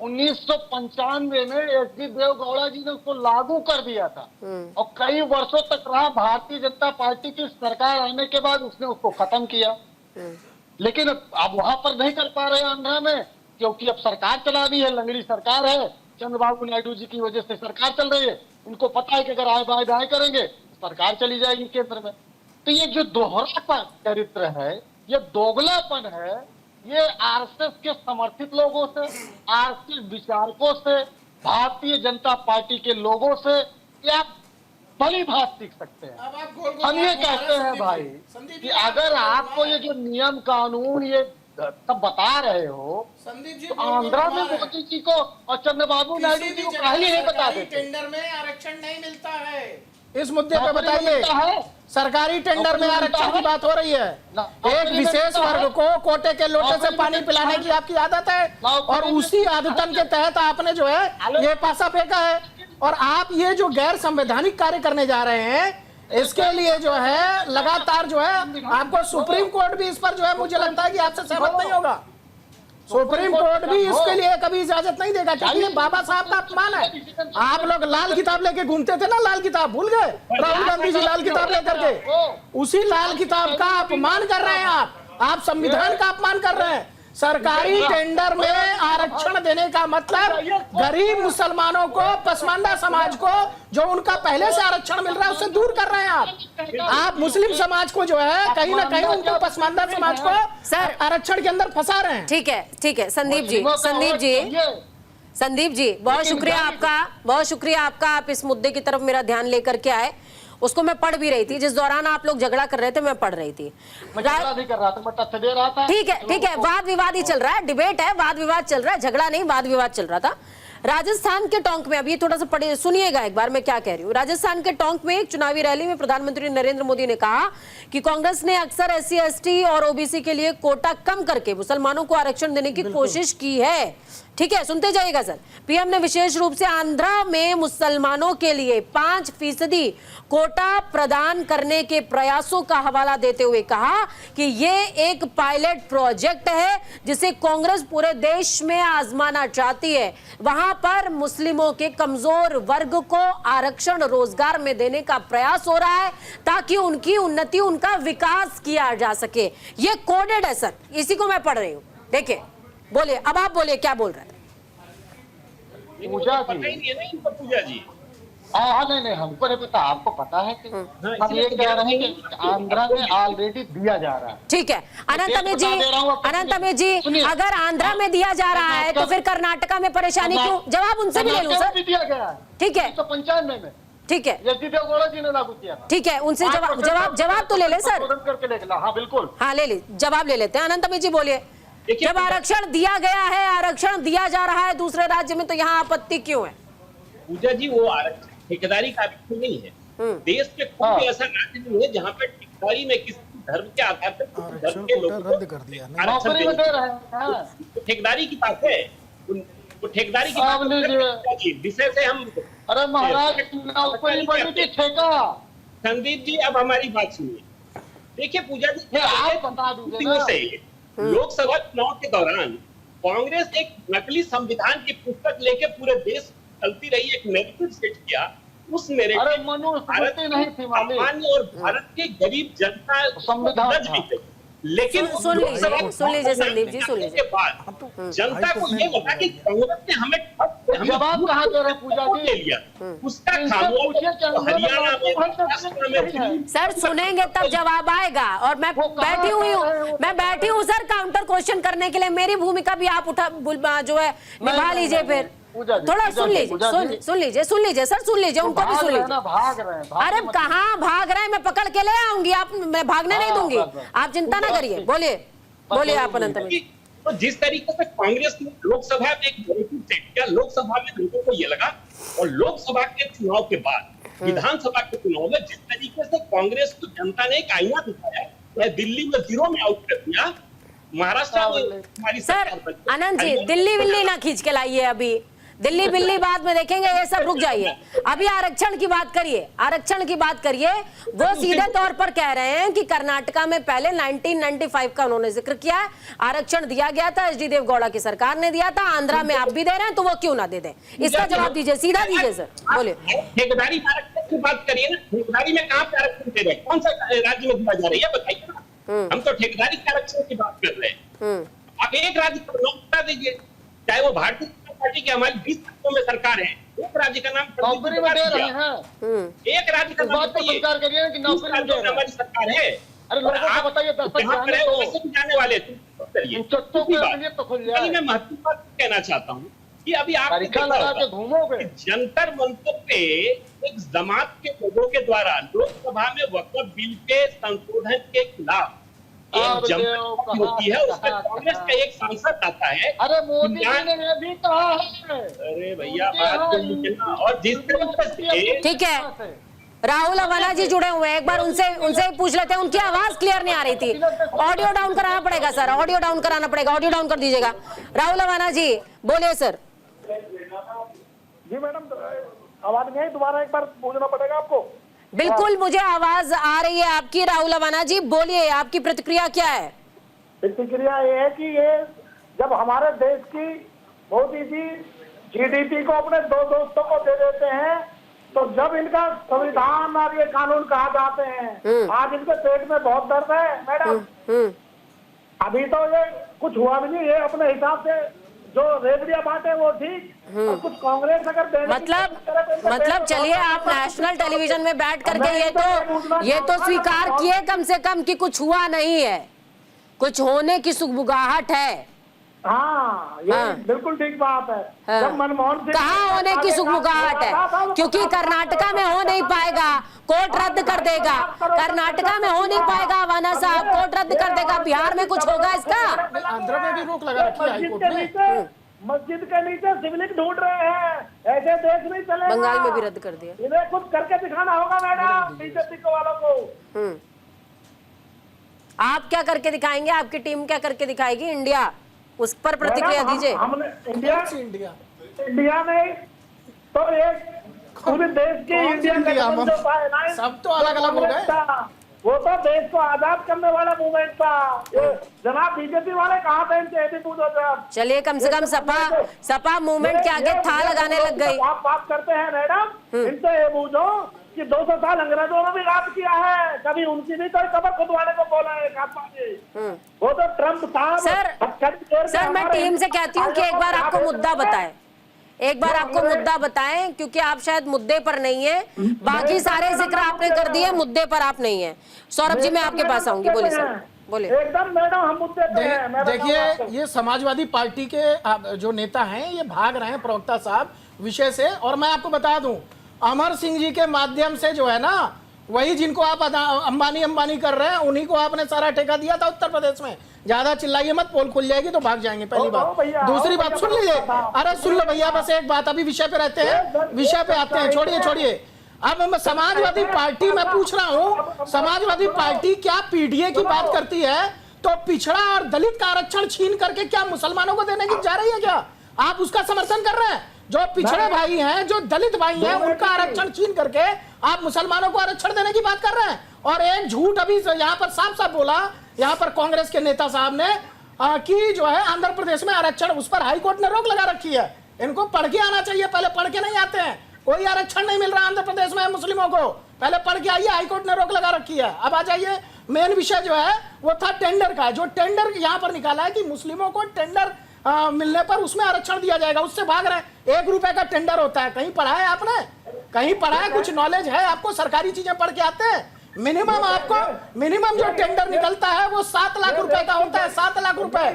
1995 में एच.डी. देवगौड़ा जी ने उसको लागू कर दिया था और कई वर्षों तक रहा। भारतीय जनता पार्टी की सरकार आने के बाद उसने उसको खत्म किया, लेकिन अब वहां पर नहीं कर पा रहे आंध्रा में, क्योंकि अब सरकार चला दी है, लंगड़ी सरकार है। चंद्रबाबू नायडू जी की वजह से सरकार चल रही है। उनको पता है कि अगर आए बाय दाएं करेंगे सरकार चली जाएगी केंद्र में। तो ये जो दोहरा चरित्र है, ये दोगलापन है, ये आरएसएस के समर्थित लोगों से, आरएसएस विचारकों से, भारतीय जनता पार्टी के लोगों से ये आप भली भांति सीख सकते हैं। हम ये कहते हैं भाई कि अगर आपको ये जो नियम कानून ये सब बता रहे हो तो आंध्रा में मोदी जी को और चंद्रबाबू नायडू जी को पहले नहीं बता देते। टेंडर में आरक्षण नहीं मिलता है, इस मुद्दे पे बताइए। सरकारी टेंडर में आरक्षण की बात हो रही है। एक विशेष वर्ग को कोटे के लोटे से पानी पिलाने की आपकी आदत है और उसी आदतन के तहत आपने जो है ये पासा फेंका है। और आप ये जो गैर संवैधानिक कार्य करने जा रहे हैं, इसके लिए जो है लगातार जो है आपको सुप्रीम कोर्ट भी इस पर जो है मुझे लगता है कि आपसे सहमत नहीं होगा। सुप्रीम कोर्ट भी इसके लिए कभी इजाजत नहीं देगा, क्योंकि ये बाबा साहब का अपमान है। आप लोग लाल किताब लेके घूमते थे ना, लाल किताब भूल गए? राहुल गांधी जी लाल किताब लेकर के उसी लाल किताब का अपमान कर रहे हैं आप संविधान का अपमान कर रहे हैं। सरकारी टेंडर में आरक्षण देने का मतलब गरीब मुसलमानों को, पसमानदा समाज को, जो उनका पहले से आरक्षण मिल रहा है उससे दूर कर रहे हैं आप मुस्लिम समाज को जो है कहीं ना कहीं उनके पसमानदा समाज को सर आरक्षण के अंदर फंसा रहे हैं। ठीक है संदीप जी बहुत शुक्रिया आपका, आप इस मुद्दे की तरफ मेरा ध्यान लेकर के आए। उसको मैं पढ़ भी रही थी, जिस दौरान आप लोग झगड़ा कर रहे थे मैं पढ़ रही थी। ठीक है, वाद विवाद ही चल रहा है, डिबेट है, वाद विवाद चल रहा है, झगड़ा नहीं वाद विवाद चल रहा था। राजस्थान के टोंक में, अभी थोड़ा सा पढ़िए, सुनिएगा एक बार मैं क्या कह रही हूँ। राजस्थान के टोंक में एक चुनावी रैली में प्रधानमंत्री नरेंद्र मोदी ने कहा कि कांग्रेस ने अक्सर SC/ST और OBC के लिए कोटा कम करके मुसलमानों को आरक्षण देने की कोशिश की है। ठीक है, सुनते जाइएगा सर। पीएम ने विशेष रूप से आंध्रा में मुसलमानों के लिए 5% कोटा प्रदान करने के प्रयासों का हवाला देते हुए कहा कि ये एक पायलट प्रोजेक्ट है जिसे कांग्रेस पूरे देश में आजमाना चाहती है। वहां वहां पर मुस्लिमों के कमजोर वर्ग को आरक्षण रोजगार में देने का प्रयास हो रहा है ताकि उनकी उन्नति, उनका विकास किया जा सके। ये कोडेड है सर, इसी को मैं पढ़ रही हूं। देखिए, बोलिए, अब आप बोलिए, क्या बोल रहे हैं? पूजा पता ही नहीं है ना इनको पूजा जी। हाँ नहीं, हमको नहीं पता, आपको पता है कि हम ये कह रहे हैं कि आंध्रा में ऑलरेडी दिया जा रहा है। ठीक है अनंत अमित जी, अनंत अमित जी, अगर आंध्रा में दिया जा रहा है तो फिर कर्नाटका में परेशानी क्यों? जवाब उनसे भी ले लूं सर। दिया गया है, ठीक है, 1995 में, ठीक है, एच डी देवगौड़ा जी ने लागू किया था। ठीक है, उनसे जवाब तो ले ले सर। करके ले ला, हाँ बिल्कुल, हाँ ले ली, जवाब ले लेते हैं। अनंत अमित जी बोलिए, जब आरक्षण दिया गया है, आरक्षण दिया जा रहा है दूसरे राज्य में, तो यहाँ आपत्ति क्यों है? पूजा जी, वो आरक्षण ठेकेदारी का आरक्षण नहीं है। देश के कोई ऐसा राज्य नहीं है जहाँ पे ठेकेदारी में किसी धर्म के आधार पर धर्म के लोगों को रद्द कर दिया ना। आरक्षण नौकरी में दे रहे हैं। तो ठेकेदारी की बात है, वो ठेकेदारी की बात है। विषय से हम, अरे महाराज, नौकरी बनी थी ठेका। संदीप जी, अब हमारी बात सुनिए। देखिए पूजा जी, आप बता दीजिए दिनों ना। से लोकसभा चुनाव के दौरान कांग्रेस एक नकली संविधान की पुस्तक लेके पूरे देश चलती रही, एक नैरेटिव सेट किया। उस नैरेटिव अरे मनुस्मृति नहीं थी मालिक, सामान्य और भारत की गरीब जनता संविधान समझ नहीं गई। लेकिन सुन लीजिए संदीप जी, सुन लीजिए। के बाद जनता को ये लगा कि कांग्रेस ने हमें जवाब कहाँ दे रहे पूजा जी? ले लिया, उसका हरियाणा में, महाराष्ट्र में। सर सुनेंगे तब जवाब आएगा। और मैं बैठी हूँ सर काउंटर क्वेश्चन करने के लिए। मेरी भूमिका भी आप जो है निभा लीजिए। फिर थोड़ा सुन लीजिए सर, सुन लीजिए, उनको भी सुन लीजिए। भाग रहे हैं। अरे कहाँ भाग रहे हैं, मैं पकड़ के ले आऊंगी, आप, मैं भागने नहीं दूंगी, आप चिंता ना करिए। बोलिए आप अनंत में। तो जिस तरीके से कांग्रेस ने लोकसभा में एक नैरेटिव सेट किया, लोकसभा में लोगों को ये लगा, और लोकसभा के चुनाव के बाद विधानसभा के चुनाव में जिस तरीके से कांग्रेस को जनता ने एक आईना दिखाया, वह दिल्ली में 0 में आउट कर दिया, महाराष्ट्र में हमारी सर आनंद जी, दिल्ली विल्ली ना खींच के लाइए। अभी दिल्ली बिल्ली बाद में देखेंगे, ये सब रुक जाइए। अभी आरक्षण की बात करिए। वो सीधे तौर पर कह रहे हैं कि कर्नाटका में पहले 1995 का उन्होंने जिक्र किया है, आरक्षण दिया गया था, एच डी देवगौड़ा की सरकार ने दिया था, आंध्रा में आप भी दे रहे हैं, तो वो क्यों ना दे दें? इसका जवाब दीजिए, सीधा दीजिए सर, बोलिए। ठेकेदारी आरक्षण की बात करिए ना, ठेकेदारी में कहाँ पे आरक्षण दे रहे हैं? कौन सा राज्य में दिया जा रहा है बताइए ना। हम तो ठेकेदारी के आरक्षण की बात कर रहे हैं। आप एक राज्य को नाम बता दीजिए, चाहे वो भारतीय जनता पार्टी की हमारी 20 राज्यों में सरकार है, एक राज्य का नाम नौकरी में दे रहे हैं। एक राज्य का नाम करिए कि नौकरी में हमारी सरकार है। अरे लोगों को बताइए, वैसे भी जाने वाले मैं महत्वपूर्ण बात कहना चाहता हूँ कि अभी आप घूमोगे जंतर मंतर पे एक जमात के लोगों के द्वारा लोकसभा में वक्फ बिल के संशोधन के खिलाफ एक जनता होती है, उसमें कांग्रेस का एक सांसद आता है। अरे मोदी जी ने ये भी कहा है। अरे भैया बात तो और जिस तरीके से, ठीक है, राहुल अवाना जी जुड़े हुए हैं, एक बार उनसे पूछ लेते हैं। उनकी आवाज क्लियर नहीं आ रही थी, ऑडियो डाउन कराना पड़ेगा सर, ऑडियो डाउन कर दीजिएगा। राहुल अवाना जी बोलिए सर। जी मैडम, आवाज नहीं आई, दोबारा एक बार बोलना पड़ेगा आपको। बिल्कुल मुझे आवाज आ रही है आपकी। राहुल अवाना जी बोलिए, आपकी प्रतिक्रिया क्या है? प्रतिक्रिया ये है कि ये जब हमारे देश की मोदी जी जीडीपी को अपने 2 दोस्तों को दे देते हैं, तो जब इनका संविधान और ये कानून कहा जाते हैं, आज इनके पेट में बहुत दर्द है मैडम। अभी तो ये कुछ हुआ भी नहीं, ये अपने हिसाब से जो रेवड़िया बांटे वो ठीक, और कुछ कांग्रेस अगर मतलब चलिए, आप नेशनल टेलीविजन में बैठ करके ये तो स्वीकार किए कम से कम कि कुछ हुआ नहीं है, कुछ होने की सुगबुगाहट है। हाँ, ये बिल्कुल ठीक बात है। जब मनमोहन सिंह कहाँ होने की सुगबुगाहट है? क्योंकि कर्नाटका में हो नहीं पाएगा, कोर्ट रद्द कर देगा। कर्नाटका में हो नहीं पाएगा अवाना साहब, कोर्ट रद्द कर देगा। बिहार में कुछ होगा इसका? आंध्र में भी रोक लगा रखी है हाईकोर्ट ने। मस्जिद के नीचे सिविलिक ढूंढ रहे हैं, ऐसे देश नहीं चलेगा। बंगाल में भी रद्द कर दिया। इन्हें कुछ करके दिखाना होगा मैडम, बीजेपी को वालों को। आप क्या करके दिखाएंगे? आपकी टीम क्या करके दिखाएगी? इंडिया, उस पर प्रतिक्रिया दीजिए। हमने इंडिया में तो एक पूरे देश के इंडिया सब तो अलग अलग हो गए। वो तो देश को आजाद करने वाला मूवमेंट था। ये जनाब बीजेपी वाले कहाँ थे इनसे, ये भी पूछो जब। चलिए, कम से कम सपा मूवमेंट के आगे था लगाने लग गई। आप बात करते हैं मैडम, इनसे ये पूछो कि 200 साल अंग्रेजों ने भी राज किया है, कभी उनकी भी कोई कबर खुदवाने को बोला है? वो तो ट्रम्प साहब। सर मैं टीम से कहती हूँ कि एक बार आपको मुद्दा बताएं, एक बार आपको मुद्दा बताएं, क्योंकि आप शायद मुद्दे पर नहीं है। बाकी सारे जिक्र आपने कर दिए, मुद्दे पर आप नहीं है। सौरभ जी मैं आपके पास आऊंगी, बोलिए सर, बोलिए। एकदम मैडम, हम मुद्दे पे हैं। देखिए, ये समाजवादी पार्टी के जो नेता हैं ये भाग रहे हैं प्रवक्ता साहब विषय से। और मैं आपको बता दूं, अमर सिंह जी के माध्यम से जो है ना, वही जिनको आप अंबानी कर रहे हैं, उन्हीं को आपने सारा ठेका दिया था उत्तर प्रदेश में। ज्यादा चिल्लाइए मत, पोल खुल जाएगी तो भाग जाएंगे, पहली बात। दूसरी बात सुन लीजिए, अरे सुन लो भैया, बस एक बात, अभी विषय पे रहते हैं, विषय पे आते हैं, छोड़िए। अब मैं समाजवादी पार्टी में पूछ रहा हूँ, समाजवादी पार्टी क्या पीडीए की बात करती है तो पिछड़ा और दलित का आरक्षण छीन करके क्या मुसलमानों को देने की जा रही है? क्या आप उसका समर्थन कर रहे हैं? जो पिछड़े भाई हैं, जो दलित भाई हैं, उनका आरक्षण छीन करके आप मुसलमानों को आरक्षण देने की बात कर रहे हैं। और एक झूठ अभी यहाँ पर साफ बोला, यहाँ पर कांग्रेस के नेता साहब ने कि जो है आंध्र प्रदेश में आरक्षण, उस पर हाई कोर्ट ने रोक लगा रखी है। इनको पढ़ के आना चाहिए, पहले पढ़ के नहीं आते हैं। कोई आरक्षण नहीं मिल रहा आंध्र प्रदेश में मुस्लिमों को, पहले पढ़ के आइए, हाई कोर्ट ने रोक लगा रखी है। अब आ जाइए, मेन विषय जो है वो था टेंडर का। जो टेंडर यहाँ पर निकाला है कि मुस्लिमों को टेंडर मिलने पर उसमें आरक्षण दिया जाएगा, उससे भाग रहे हैं। 1 रुपए का टेंडर होता है, कहीं पढ़ा है आपने? कहीं पढ़ा है? कुछ नॉलेज है आपको? सरकारी चीजें पढ़ के आते हैं? मिनिमम जो टेंडर निकलता है वो 7 लाख रुपए का होता है, 7 लाख रुपए।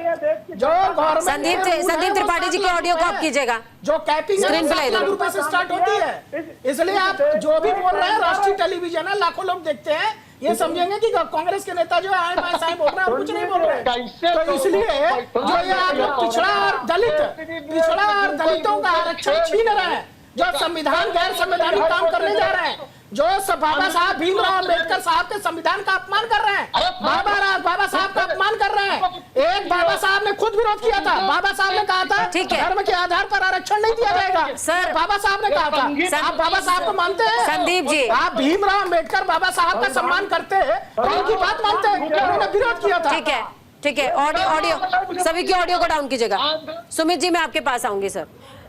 जो गवर्नमेंट संदीप त्रिपाठी जी के ऑडियो को आप कीजिएगा, जो कैपिंग 7 लाख रुपए से स्टार्ट होती है। इसलिए आप जो भी बोल रहे हैं, राष्ट्रीय टेलीविजन है, लाखों लोग देखते हैं, ये समझेंगे कि कांग्रेस के नेता जो है बाएं बोल रहे हैं और कुछ नहीं बोल रहे हैं। तो इसलिए जो ये आप पिछड़ा और दलितों का आरक्षण छीन रहे हैं, जो संविधान गैर संवैधानिक काम करने जा रहे हैं, जो बाबा साहब भीमराव अम्बेडकर साहब के संविधान का अपमान कर रहे हैं, बाबा साहब का अपमान कर रहे हैं। एक बाबा साहब ने खुद विरोध किया था, बाबा साहब ने कहा था धर्म के आधार पर आरक्षण नहीं दिया जाएगा। सर, बाबा साहब ने कहा था। आप बाबा साहब को मानते हैं? संदीप जी, आप भीमराव अम्बेडकर बाबा साहब का सम्मान करते हैं, उनकी बात मानते हैं, उन्होंने विरोध किया था। ठीक है, ऑडियो सभी की ऑडियो को डाउन कीजिएगा। सुमित जी मैं आपके पास आऊंगी सर।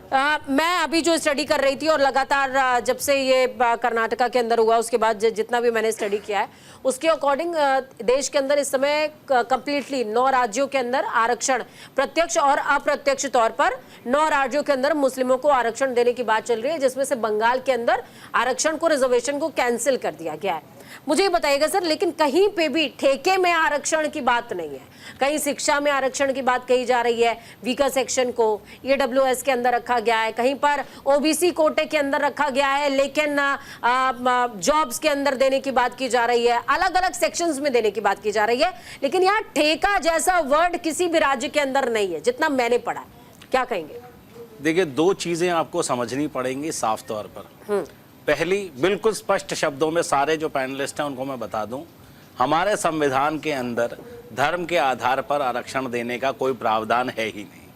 मैं अभी जो स्टडी कर रही थी और लगातार जब से ये कर्नाटका के अंदर हुआ उसके बाद जितना भी मैंने स्टडी किया है उसके अकॉर्डिंग देश के अंदर इस समय कंप्लीटली 9 राज्यों के अंदर आरक्षण प्रत्यक्ष और अप्रत्यक्ष तौर पर 9 राज्यों के अंदर मुस्लिमों को आरक्षण देने की बात चल रही है, जिसमें से बंगाल के अंदर आरक्षण को, रिजर्वेशन को कैंसिल कर दिया गया है। मुझे ये बताइएगा सर, लेकिन कहीं पे भी ठेके में आरक्षण की बात नहीं है, कहीं शिक्षा में आरक्षण की बात कही जा रही है, वीकर सेक्शन को EWS के अंदर रखा गया है, कहीं पर OBC कोटे के अंदर रखा गया है, लेकिन जॉब्स के अंदर देने की बात की जा रही है, अलग अलग सेक्शंस में देने की बात की जा रही है, लेकिन यहाँ ठेका जैसा वर्ड किसी भी राज्य के अंदर नहीं है जितना मैंने पढ़ा है। क्या कहेंगे? देखिए, 2 चीजें आपको समझनी पड़ेंगी साफ तौर पर। पहली, बिल्कुल स्पष्ट शब्दों में सारे जो पैनलिस्ट हैं उनको मैं बता दूं, हमारे संविधान के अंदर धर्म के आधार पर आरक्षण देने का कोई प्रावधान है ही नहीं।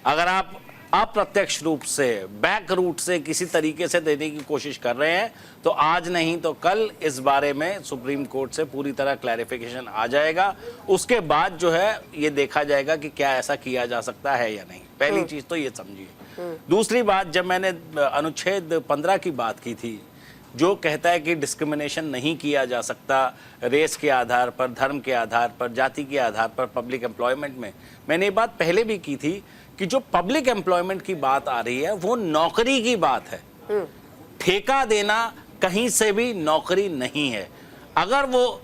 अगर आप अप्रत्यक्ष रूप से, बैक रूट से किसी तरीके से देने की कोशिश कर रहे हैं तो आज नहीं तो कल इस बारे में सुप्रीम कोर्ट से पूरी तरह क्लैरिफिकेशन आ जाएगा। उसके बाद जो है ये देखा जाएगा कि क्या ऐसा किया जा सकता है या नहीं। पहली चीज तो ये समझिए। दूसरी बात, जब मैंने अनुच्छेद 15 की बात की थी जो कहता है कि डिस्क्रिमिनेशन नहीं किया जा सकता रेस के आधार पर, धर्म के आधार पर, जाति के आधार पर पब्लिक एम्प्लॉयमेंट में, मैंने ये बात पहले भी की थी कि जो पब्लिक एम्प्लॉयमेंट की बात आ रही है वो नौकरी की बात है। ठेका देना कहीं से भी नौकरी नहीं है। अगर वो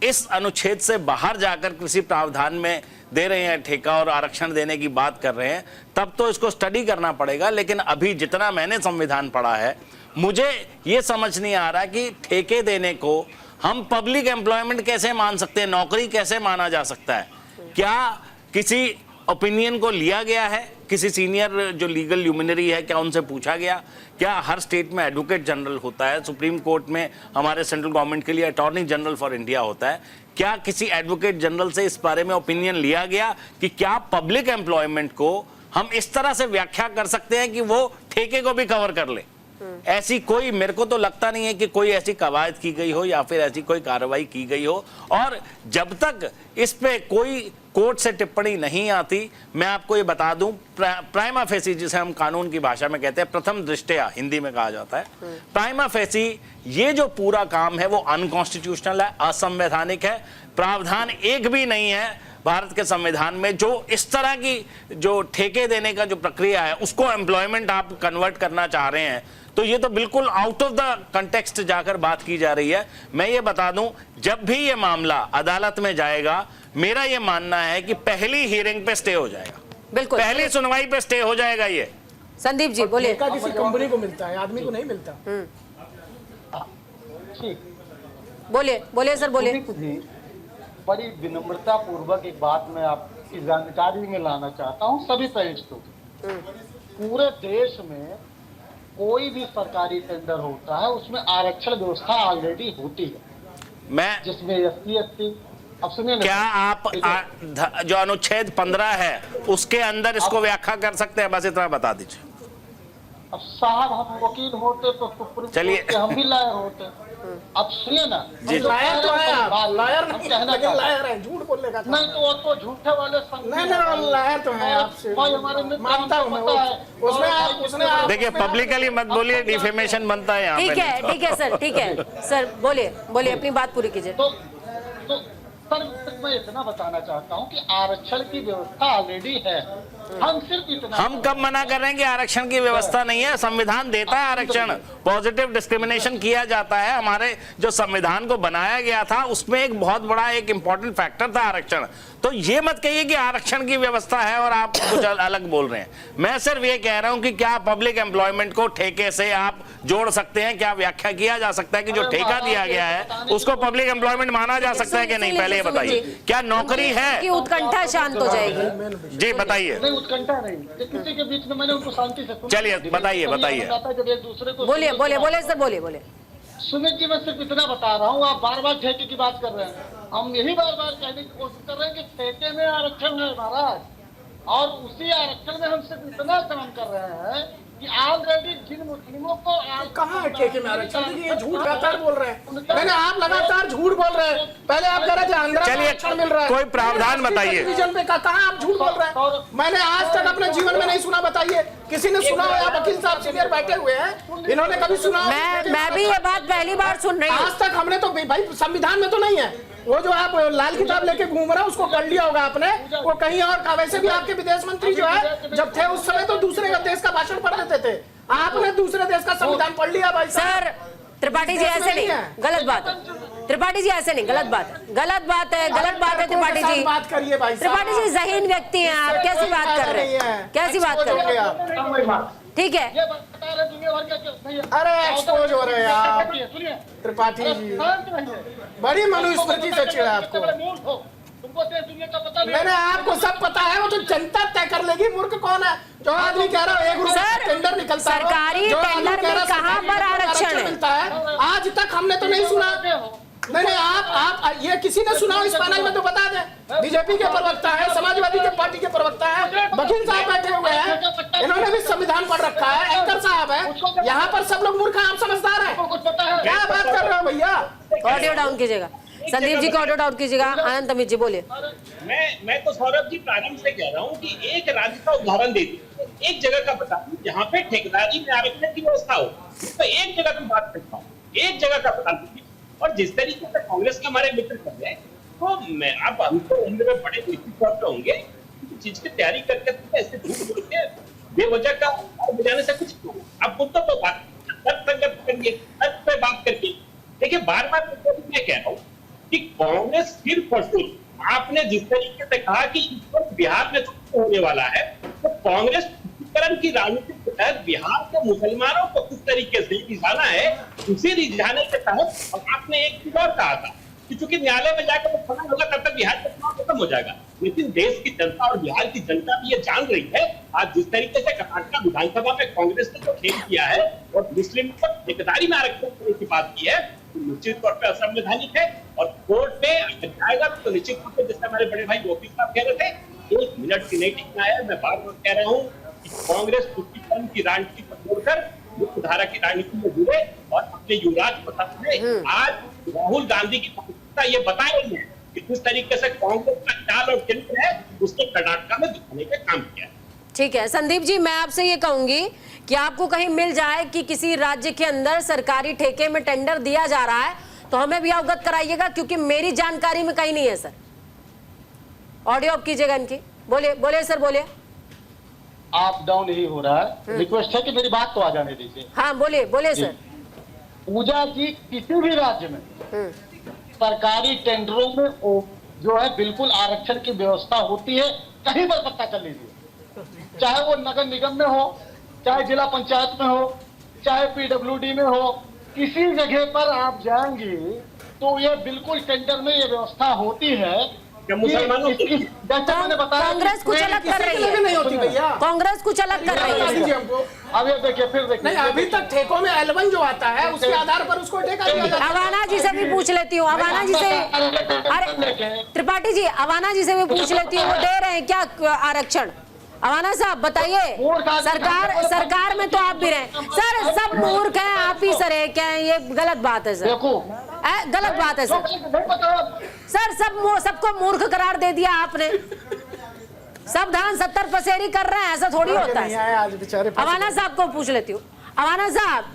इस अनुच्छेद से बाहर जाकर किसी प्रावधान में दे रहे हैं ठेका और आरक्षण देने की बात कर रहे हैं तब तो इसको स्टडी करना पड़ेगा। लेकिन अभी जितना मैंने संविधान पढ़ा है मुझे ये समझ नहीं आ रहा कि ठेके देने को हम पब्लिक एम्प्लॉयमेंट कैसे मान सकते हैं, नौकरी कैसे माना जा सकता है। क्या किसी ओपिनियन को लिया गया है, किसी सीनियर जो लीगल ल्यूमिनरी है क्या उनसे पूछा गया? क्या हर स्टेट में एडवोकेट जनरल होता है? सुप्रीम कोर्ट में हमारे सेंट्रल गवर्नमेंट के लिए अटॉर्नी जनरल फॉर इंडिया होता है। क्या किसी एडवोकेट जनरल से इस बारे में ओपिनियन लिया गया कि क्या पब्लिक एम्प्लॉयमेंट को हम इस तरह से व्याख्या कर सकते हैं कि वो ठेके को भी कवर कर ले? ऐसी कोई, मेरे को तो लगता नहीं है कि कोई ऐसी कवायद की गई हो या फिर ऐसी कोई कार्रवाई की गई हो। और जब तक इस पे कोई कोर्ट से टिप्पणी नहीं आती, मैं आपको ये बता दूं, प्राइमा फेसी जिसे हम कानून की भाषा में कहते हैं, प्रथम दृष्टया हिंदी में कहा जाता है, प्राइमा फेसी ये जो पूरा काम है वो अनकॉन्स्टिट्यूशनल है, असंवैधानिक है। प्रावधान एक भी नहीं है भारत के संविधान में जो इस तरह की जो ठेके देने का जो प्रक्रिया है उसको एम्प्लॉयमेंट आप कन्वर्ट करना चाह रहे हैं, तो ये तो बिल्कुल आउट ऑफ द कंटेक्स्ट जाकर बात की जा रही है। मैं ये बता दूं, जब भी ये मामला अदालत में जाएगा, मेरा ये मानना है कि पहली हियरिंग पे स्टे हो जाएगा, बिल्कुल पहली सुनवाई पे स्टे हो जाएगा। ये संदीप जी बोलिए। ठेका किसी कंपनी को मिलता है, आदमी को नहीं मिलता। बोलिए बोलिए सर बोलिए। बड़ी विनम्रता पूर्वक एक बात मैं आपकी जानकारी में लाना चाहता हूँ सभी पेरिस्टों की। पूरे देश में कोई भी सरकारी टेंडर होता है उसमें आरक्षण व्यवस्था ऑलरेडी होती है, मैं जिसमें SC/ST। अब सुनिए ना, क्या आप जो अनुच्छेद 15 है उसके अंदर इसको व्याख्या कर सकते हैं? बस इतना बता दीजिए। अब साहब हम वकील होते तो सुप्रीम चलिए। कोर्ट के हम भी लायर होते। अब सुनिए ना, जी। लायर तो है आप, लायर हम नहीं कहना लेकिन चाहते लायर है, झूठ बोलने का काम। नहीं तो वो तो झूठे वाले नहीं लायर तो है आपसे, भाई हमारे मित्र मानता हूँ मैं। उसमें आप देखिए, पब्लिकली मत बोलिए, डिफेमेशन बनता है यहाँ पे। ठीक है सर, ठीक है सर, बोलिए बोलिए अपनी बात पूरी कीजिए। तो सर मैं इतना बताना चाहता हूँ कि आरक्षण की व्यवस्था ऑलरेडी है। हम सिर्फ इतना, हम कब मना कर रहे हैं कि आरक्षण की व्यवस्था नहीं है? संविधान देता है आरक्षण, पॉजिटिव डिस्क्रिमिनेशन किया जाता है। हमारे जो संविधान को बनाया गया था उसमें एक बहुत बड़ा एक इंपॉर्टेंट फैक्टर था आरक्षण। तो ये मत कहिए कि आरक्षण की व्यवस्था है और आप कुछ अलग बोल रहे हैं। मैं सिर्फ ये कह रहा हूं कि क्या पब्लिक एम्प्लॉयमेंट को ठेके से आप जोड़ सकते हैं? क्या व्याख्या किया जा सकता है कि जो ठेका दिया गया है उसको पब्लिक एम्प्लॉयमेंट माना जा सकता है कि नहीं? पहले ये बताइए, क्या नौकरी है? कि उत्कंठा शांत हो जाएगी। जी बताइए। नहीं उत्कंठा नहीं, किसी के बीच में मैंने उनको शांति से चलिए बताइए बताइए। जब एक दूसरे को बोलिए बोलिए बोलिए सर, बोलिए बोलिए। सुमित जी, मैं सिर्फ इतना बता रहा हूँ, आप बार बार ठेके की बात कर रहे हैं। हम यही बार बार कहने की कोशिश कर रहे हैं कि ठेके में आरक्षण है महाराज, और उसी आरक्षण में हम सिर्फ इतना काम कर रहे हैं कि ऑलरेडी जिन मुस्लिमों को कहाँ है ठेके में आरक्षण? ये झूठ लगातार बोल रहे हैं। मैंने आप लगातार झूठ बोल रहे हैं। पहले आप कह रहे थे आंध्रा में आरक्षण मिल रहा है, कोई प्रावधान बताइए। डिवीजन पे कहाँ आप झूठ बोल रहे हैं? मैंने आज तक अपने जीवन में नहीं सुना। बताइए, किसी ने सुना हो? या वकील साहब सीनियर बैठे हुए हैं, इन्होंने कभी सुना हो? मैं भी ये बात पहली बार सुन रही हूँ। आज तक हमने तो भाई संविधान में तो नहीं है। वो जो आप लाल किताब लेके घूम रहे हो उसको पढ़ लिया होगा आपने, वो कहीं और का। वैसे भी आपके विदेश मंत्री जो है जब थे उस समय तो दूसरे देश का भाषण पढ़ लेते थे। आपने दूसरे देश का संविधान पढ़ लिया भाई साहब। सर त्रिपाठी जी ऐसे नहीं, गलत बात है। त्रिपाठी जी ऐसे नहीं, गलत बात है, गलत बात है, गलत बात है। त्रिपाठी जी बात करिए भाई साहब। त्रिपाठी जी ज़हीन व्यक्ति हैं आप, कैसी बात कर रहे हैं? कैसी बात कर रहे हैं? ठीक है, ये बता रहे दुनिया भर के। अरे एक्सपोज हो रहे हैं आप सुनिए त्रिपाठी जी, शांत रहिए। बड़ी मनुस्मृति से चिढ़ा आपको। तुमको दुनिया का पता नहीं। मैंने आपको सब पता है, वो तो जनता तय कर लेगी। मूर्ख कौन है जो आदमी कह रहा है 1 रुपए सर, टेंडर निकलता है? सरकारी टेंडर में कहाँ पर आरक्षण है? मिलता है? आज तक हमने तो नहीं सुना। नहीं आप ये किसी ने सुना हो इस पैनल में तो बता दें। बीजेपी के प्रवक्ता है, समाजवादी के पार्टी के प्रवक्ता है, वकील साहब बैठे हुए हैं, इन्होंने भी संविधान पढ़ रखा है, एंकर साहब है। यहाँ पर सब लोग मूर्ख हैं, आप समझदार हैं। क्या बात कर रहे हो भैया? ऑडियो डाउन कीजिएगा, संदीप जी को ऑडियो डाउन कीजिएगा। आनंद अमित जी बोलिए। मैं तो सौरभ जी प्रारंभ से कह रहा हूँ कि एक राज्य का उदाहरण दे दीजिए, एक जगह का बता दीजिए जहाँ पे ठेकेदारी में आरक्षण की व्यवस्था हो। तो एक जगह की बात करता हूँ, एक जगह का बता दीजिए। और जिस तरीके से कांग्रेस के हमारे मित्र कर रहे हैं, तो मैं अब हमको उम्र में बड़े निश्चित तौर पर होंगे चीज की तैयारी करके ऐसे झूठ बोल के बेवजह का बजाने से कुछ अब मुद्दों पर बात करिए, तर्क पे बात करके देखिए। बार बार मैं कह रहा हूँ कि कांग्रेस सिर्फ और सिर्फ आपने जिस तरीके से कहा कि इस वक्त बिहार में होने वाला है, तो कांग्रेस की राजनीति के तहत बिहार के मुसलमानों को किस तरीके से रिझाना है, उसी रिझाने के तहत आपने एक चीज और कहा था कि चूंकि न्यायालय में जाकर फना होगा तब तक बिहार का चुनाव खत्म हो जाएगा। लेकिन देश की जनता और बिहार की जनता भी ये जान रही है आज जिस तरीके से कर्नाटक विधानसभा में कांग्रेस ने जो खेल किया है और मुस्लिम पर ठेकेदारी में आरक्षण करने की बात की है, तो निश्चित तौर पर असंवैधानिक है। और कोर्ट में अगर जाएगा तो निश्चित तौर पर जैसे हमारे बड़े भाई वकील साहब कह रहे थे, 1 मिनट की नहीं टिकना है। मैं बार बार कह रहा हूँ कि कांग्रेस तुष्टीकरण की राजनीति को छोड़कर मुख्यधारा की राजनीति में जुड़े और अपने युवराज को समझे। आज राहुल गांधी की मानसिकता ये बता रही है कि जिस तरीके से कांग्रेस का चाल और चरित्र है उसको कर्नाटक में दिखाने का काम किया है। ठीक है संदीप जी, मैं आपसे ये कहूंगी कि आपको कहीं मिल जाए कि किसी राज्य के अंदर सरकारी ठेके में टेंडर दिया जा रहा है तो हमें भी अवगत कराइएगा, क्योंकि मेरी जानकारी में कहीं नहीं है सर। ऑडियो ऑफ कीजिएगा इनकी। बोलिए बोलिए सर, बोलिए। अप डाउन ही हो रहा है। रिक्वेस्ट है कि मेरी बात तो आ जाने दीजिए। हाँ बोलिए बोलिए सर। पूजा जी, किसी भी राज्य में सरकारी टेंडरों में जो है बिल्कुल आरक्षण की व्यवस्था होती है, कहीं पर पता कर लीजिए, चाहे वो नगर निगम में हो, चाहे जिला पंचायत में हो, चाहे पीडब्ल्यूडी में हो, किसी जगह पर आप जाएंगे तो ये बिल्कुल टेंडर में ये व्यवस्था होती है। मुसलमानों की जैसे मैंने बताया, कांग्रेस कुछ अलग कर रही है, नहीं होती भैया, कांग्रेस कुछ अलग कर रही है। अब ये देखिए, फिर देखिए, नहीं, अभी तक ठेकों में L1 जो आता है उसके आधार पर उसको ठेका दिया जाता है। अवाना जी से भी पूछ लेती हूँ, अवाना जी से, अरे त्रिपाठी जी, अवाना जी से भी पूछ लेती हूँ, वो दे रहे हैं क्या आरक्षण? अवाना साहब बताइए। सरकार में तो आप भी रहे सर, सब मूर्ख हैं, आप ही सर एक हैं, ये गलत बात है सर, गलत बात है सर। सर सबको मूर्ख करार दे दिया आपने, सब धान 70 पसेरी कर रहे हैं, ऐसा थोड़ी होता है। अवाना साहब को पूछ लेती हूँ। अवाना साहब,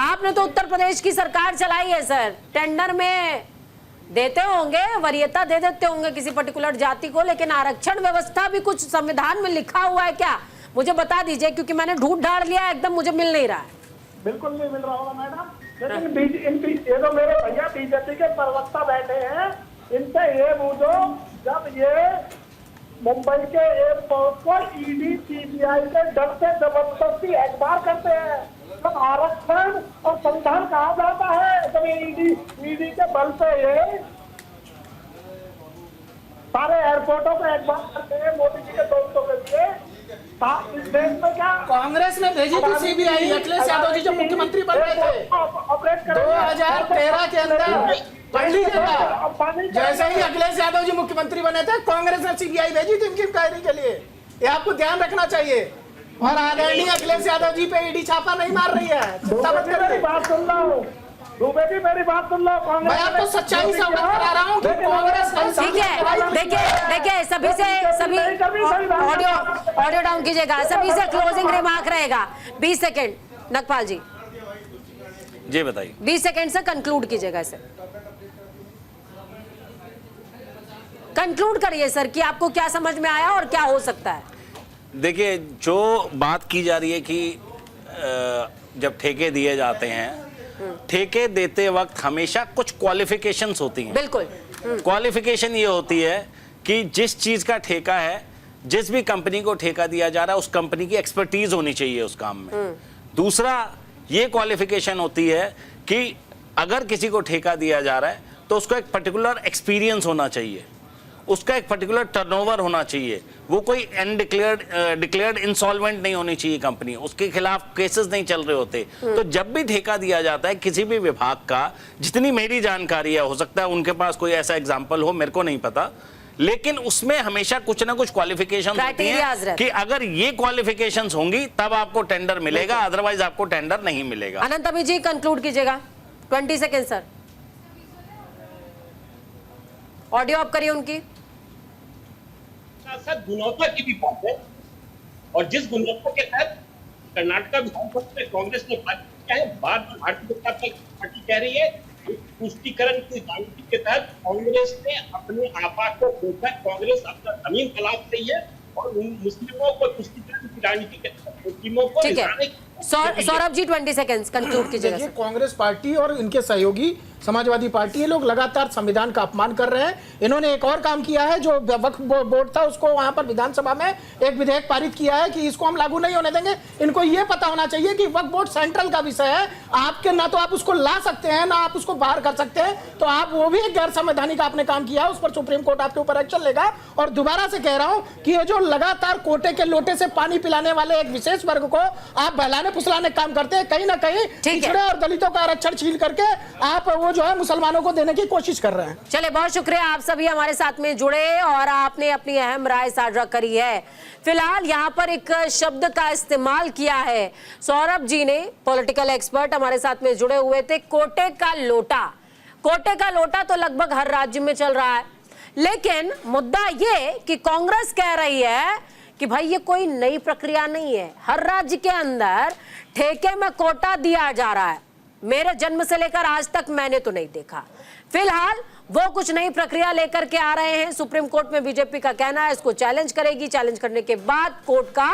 आपने तो उत्तर प्रदेश की सरकार चलाई है सर, टेंडर में देते होंगे, वरीयता दे देते होंगे किसी पर्टिकुलर जाति को, लेकिन आरक्षण व्यवस्था भी कुछ संविधान में लिखा हुआ है क्या? मुझे बता दीजिए, क्योंकि मैंने ढूंढ ढाड़ लिया, एकदम मुझे मिल नहीं रहा है। बिल्कुल नहीं मिल रहा होगा मैडम, लेकिन ये तो मेरे भैया बीजेपी के प्रवक्ता बैठे हैं, इनसे ये पूछो, जब ये मुंबई के एयरपोर्ट को ईडी सीबीआई के डर से जबरदस्ती एतबार करते हैं, जब आरक्षण और संविधान कहा जाता है, जब ईडी के बल पे ये सारे एयरपोर्टों को एतबार करते हैं मोदी जी के दोस्तों के लिए, इस देश में क्या कांग्रेस ने भेजी थी सीबीआई, अखिलेश यादव जी जब मुख्यमंत्री बन गए थे 2013 के अंदर, पढ़ लीजिएगा, जैसे ही अखिलेश यादव जी मुख्यमंत्री बने थे कांग्रेस ने सीबीआई भेजी थी इनकी इंक्वायरी के लिए। ये आपको ध्यान रखना चाहिए। और आदरणीय अखिलेश यादव जी पे ईडी छापा नहीं मार रही है, चिंता मत करिए। बात सुन लो, दुबे की मेरी बात सुन लो, मैं आपको सच्चाई से अवगत करा रहा हूँ कि कांग्रेस। ठीक है, देखिए सभी ऑडियो डाउन कीजिएगा, सभी से क्लोजिंग रिमार्क रहेगा 20 सेकंड। नकपाल जी जी बताइए। 20 सेकंड से कंक्लूड कीजिएगा, इसे कंक्लूड करिए सर कि आपको क्या समझ में आया और क्या हो सकता है। देखिए, जो बात की जा रही है कि जब ठेके दिए जाते हैं, ठेके देते वक्त हमेशा कुछ क्वालिफिकेशंस होती हैं। बिल्कुल, क्वालिफिकेशन ये होती है कि जिस चीज का ठेका है, जिस भी कंपनी को ठेका दिया जा रहा है, उस कंपनी की एक्सपर्टीज होनी चाहिए उस काम में। दूसरा ये क्वालिफिकेशन होती है कि अगर किसी को ठेका दिया जा रहा है तो उसको एक पर्टिकुलर एक्सपीरियंस होना चाहिए, उसका एक पर्टिकुलर टर्नओवर होना चाहिए, वो कोई डिक्लेयर्ड इंसॉल्वेंट नहीं होनी चाहिए कंपनी, उसके खिलाफ केसेस नहीं चल रहे होते। तो जब भी ठेका दिया जाता है किसी भी विभाग का, जितनी मेरी जानकारी है, हो सकता है उनके पास कोई ऐसा एग्जांपल हो, मेरे को नहीं पता, लेकिन उसमें हमेशा कुछ ना कुछ क्वालिफिकेशन होती है कि अगर ये क्वालिफिकेशंस होंगी तब आपको टेंडर मिलेगा, अदरवाइज आपको टेंडर नहीं मिलेगा। अनंत अभी जी कंक्लूड कीजिएगा, 20 सेकेंड सर। ऑडियो ऑफ करिए उनकी। गुणवत्ता की भी बात है, और जिस गुणवत्ता के तहत कर्नाटक विधानसभा में कांग्रेस ने बात किया है, बाद में भारतीय जनता पार्टी कह रही है पुष्टिकरण की राजनीति के तहत कांग्रेस ने अपने आपा को खोजा, कांग्रेस अपना जमीन तलाश रही है और मुस्लिमों को पुष्टिकरण की राजनीति के तहत मुस्लिमों को। ठीक है, सौरभ जी 20 सेकेंड्स कंक्लूड कीजिएगा। देखिए, कांग्रेस पार्टी और इनके सहयोगी समाजवादी पार्टी, ये लोग लगातार संविधान का अपमान कर रहे हैं। इन्होंने एक और काम किया है, जो वक्फ बोर्ड था उसको वहां पर विधानसभा में एक विधेयक पारित किया है कि इसको हम लागू नहीं होने देंगे। इनको ये पता होना चाहिए कि वक्फ बोर्ड सेंट्रल का विषय है, आपके ना तो आप उसको ला सकते हैं ना आप उसको बाहर कर सकते हैं, तो आप वो भी एक गैर संवैधानिक आपने काम किया, उस पर सुप्रीम कोर्ट आपके ऊपर एक्शन लेगा। और दोबारा से कह रहा हूं कि ये जो लगातार कोटे के लोटे से पानी पिलाने वाले एक विशेष वर्ग को आप बहलाने फुसलाने का काम करते हैं। कहीं ना कहीं पिछड़े और दलितों का आरक्षण छीन करके आप वो जो है मुसलमानों को देने की कोशिश कर रहे हैं। चले, बहुत शुक्रिया, आप सभी हमारे साथ में जुड़े और आपने अपनी अहम राय साझा करी है। फिलहाल यहाँ पर एक शब्द का इस्तेमाल किया है सौरभ जी ने, पॉलिटिकल एक्सपर्ट हमारे साथ में जुड़े हुए थे, कोटे का लोटा। कोटे का लोटा तो लगभग हर राज्य में चल रहा है, लेकिन मुद्दा ये कि कांग्रेस कह रही है कि भाई ये कोई नई प्रक्रिया नहीं है, हर राज्य के अंदर ठेके में कोटा दिया जा रहा है, मेरे जन्म से लेकर आज तक मैंने तो नहीं देखा। फिलहाल वो कुछ नई प्रक्रिया लेकर के आ रहे हैं। सुप्रीम कोर्ट में बीजेपी का कहना है इसको चैलेंज करेगी, चैलेंज करने के बाद कोर्ट का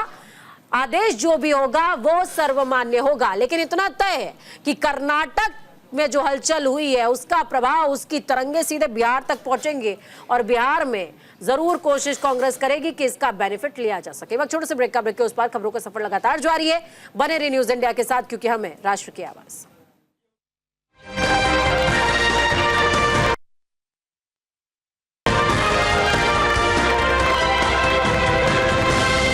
आदेश जो भी होगा वो सर्वमान्य होगा। लेकिन इतना तय है कि कर्नाटक में जो हलचल हुई है उसका प्रभाव, उसकी तरंगे सीधे बिहार तक पहुंचेंगे और बिहार में जरूर कोशिश कांग्रेस करेगी कि इसका बेनिफिट लिया जा सके। वक्त छोटे से ब्रेक का, ब्रेक के उस पार खबरों का सफर लगातार जारी है। बने रहिए न्यूज इंडिया के साथ, क्योंकि हमें राष्ट्र की आवाज।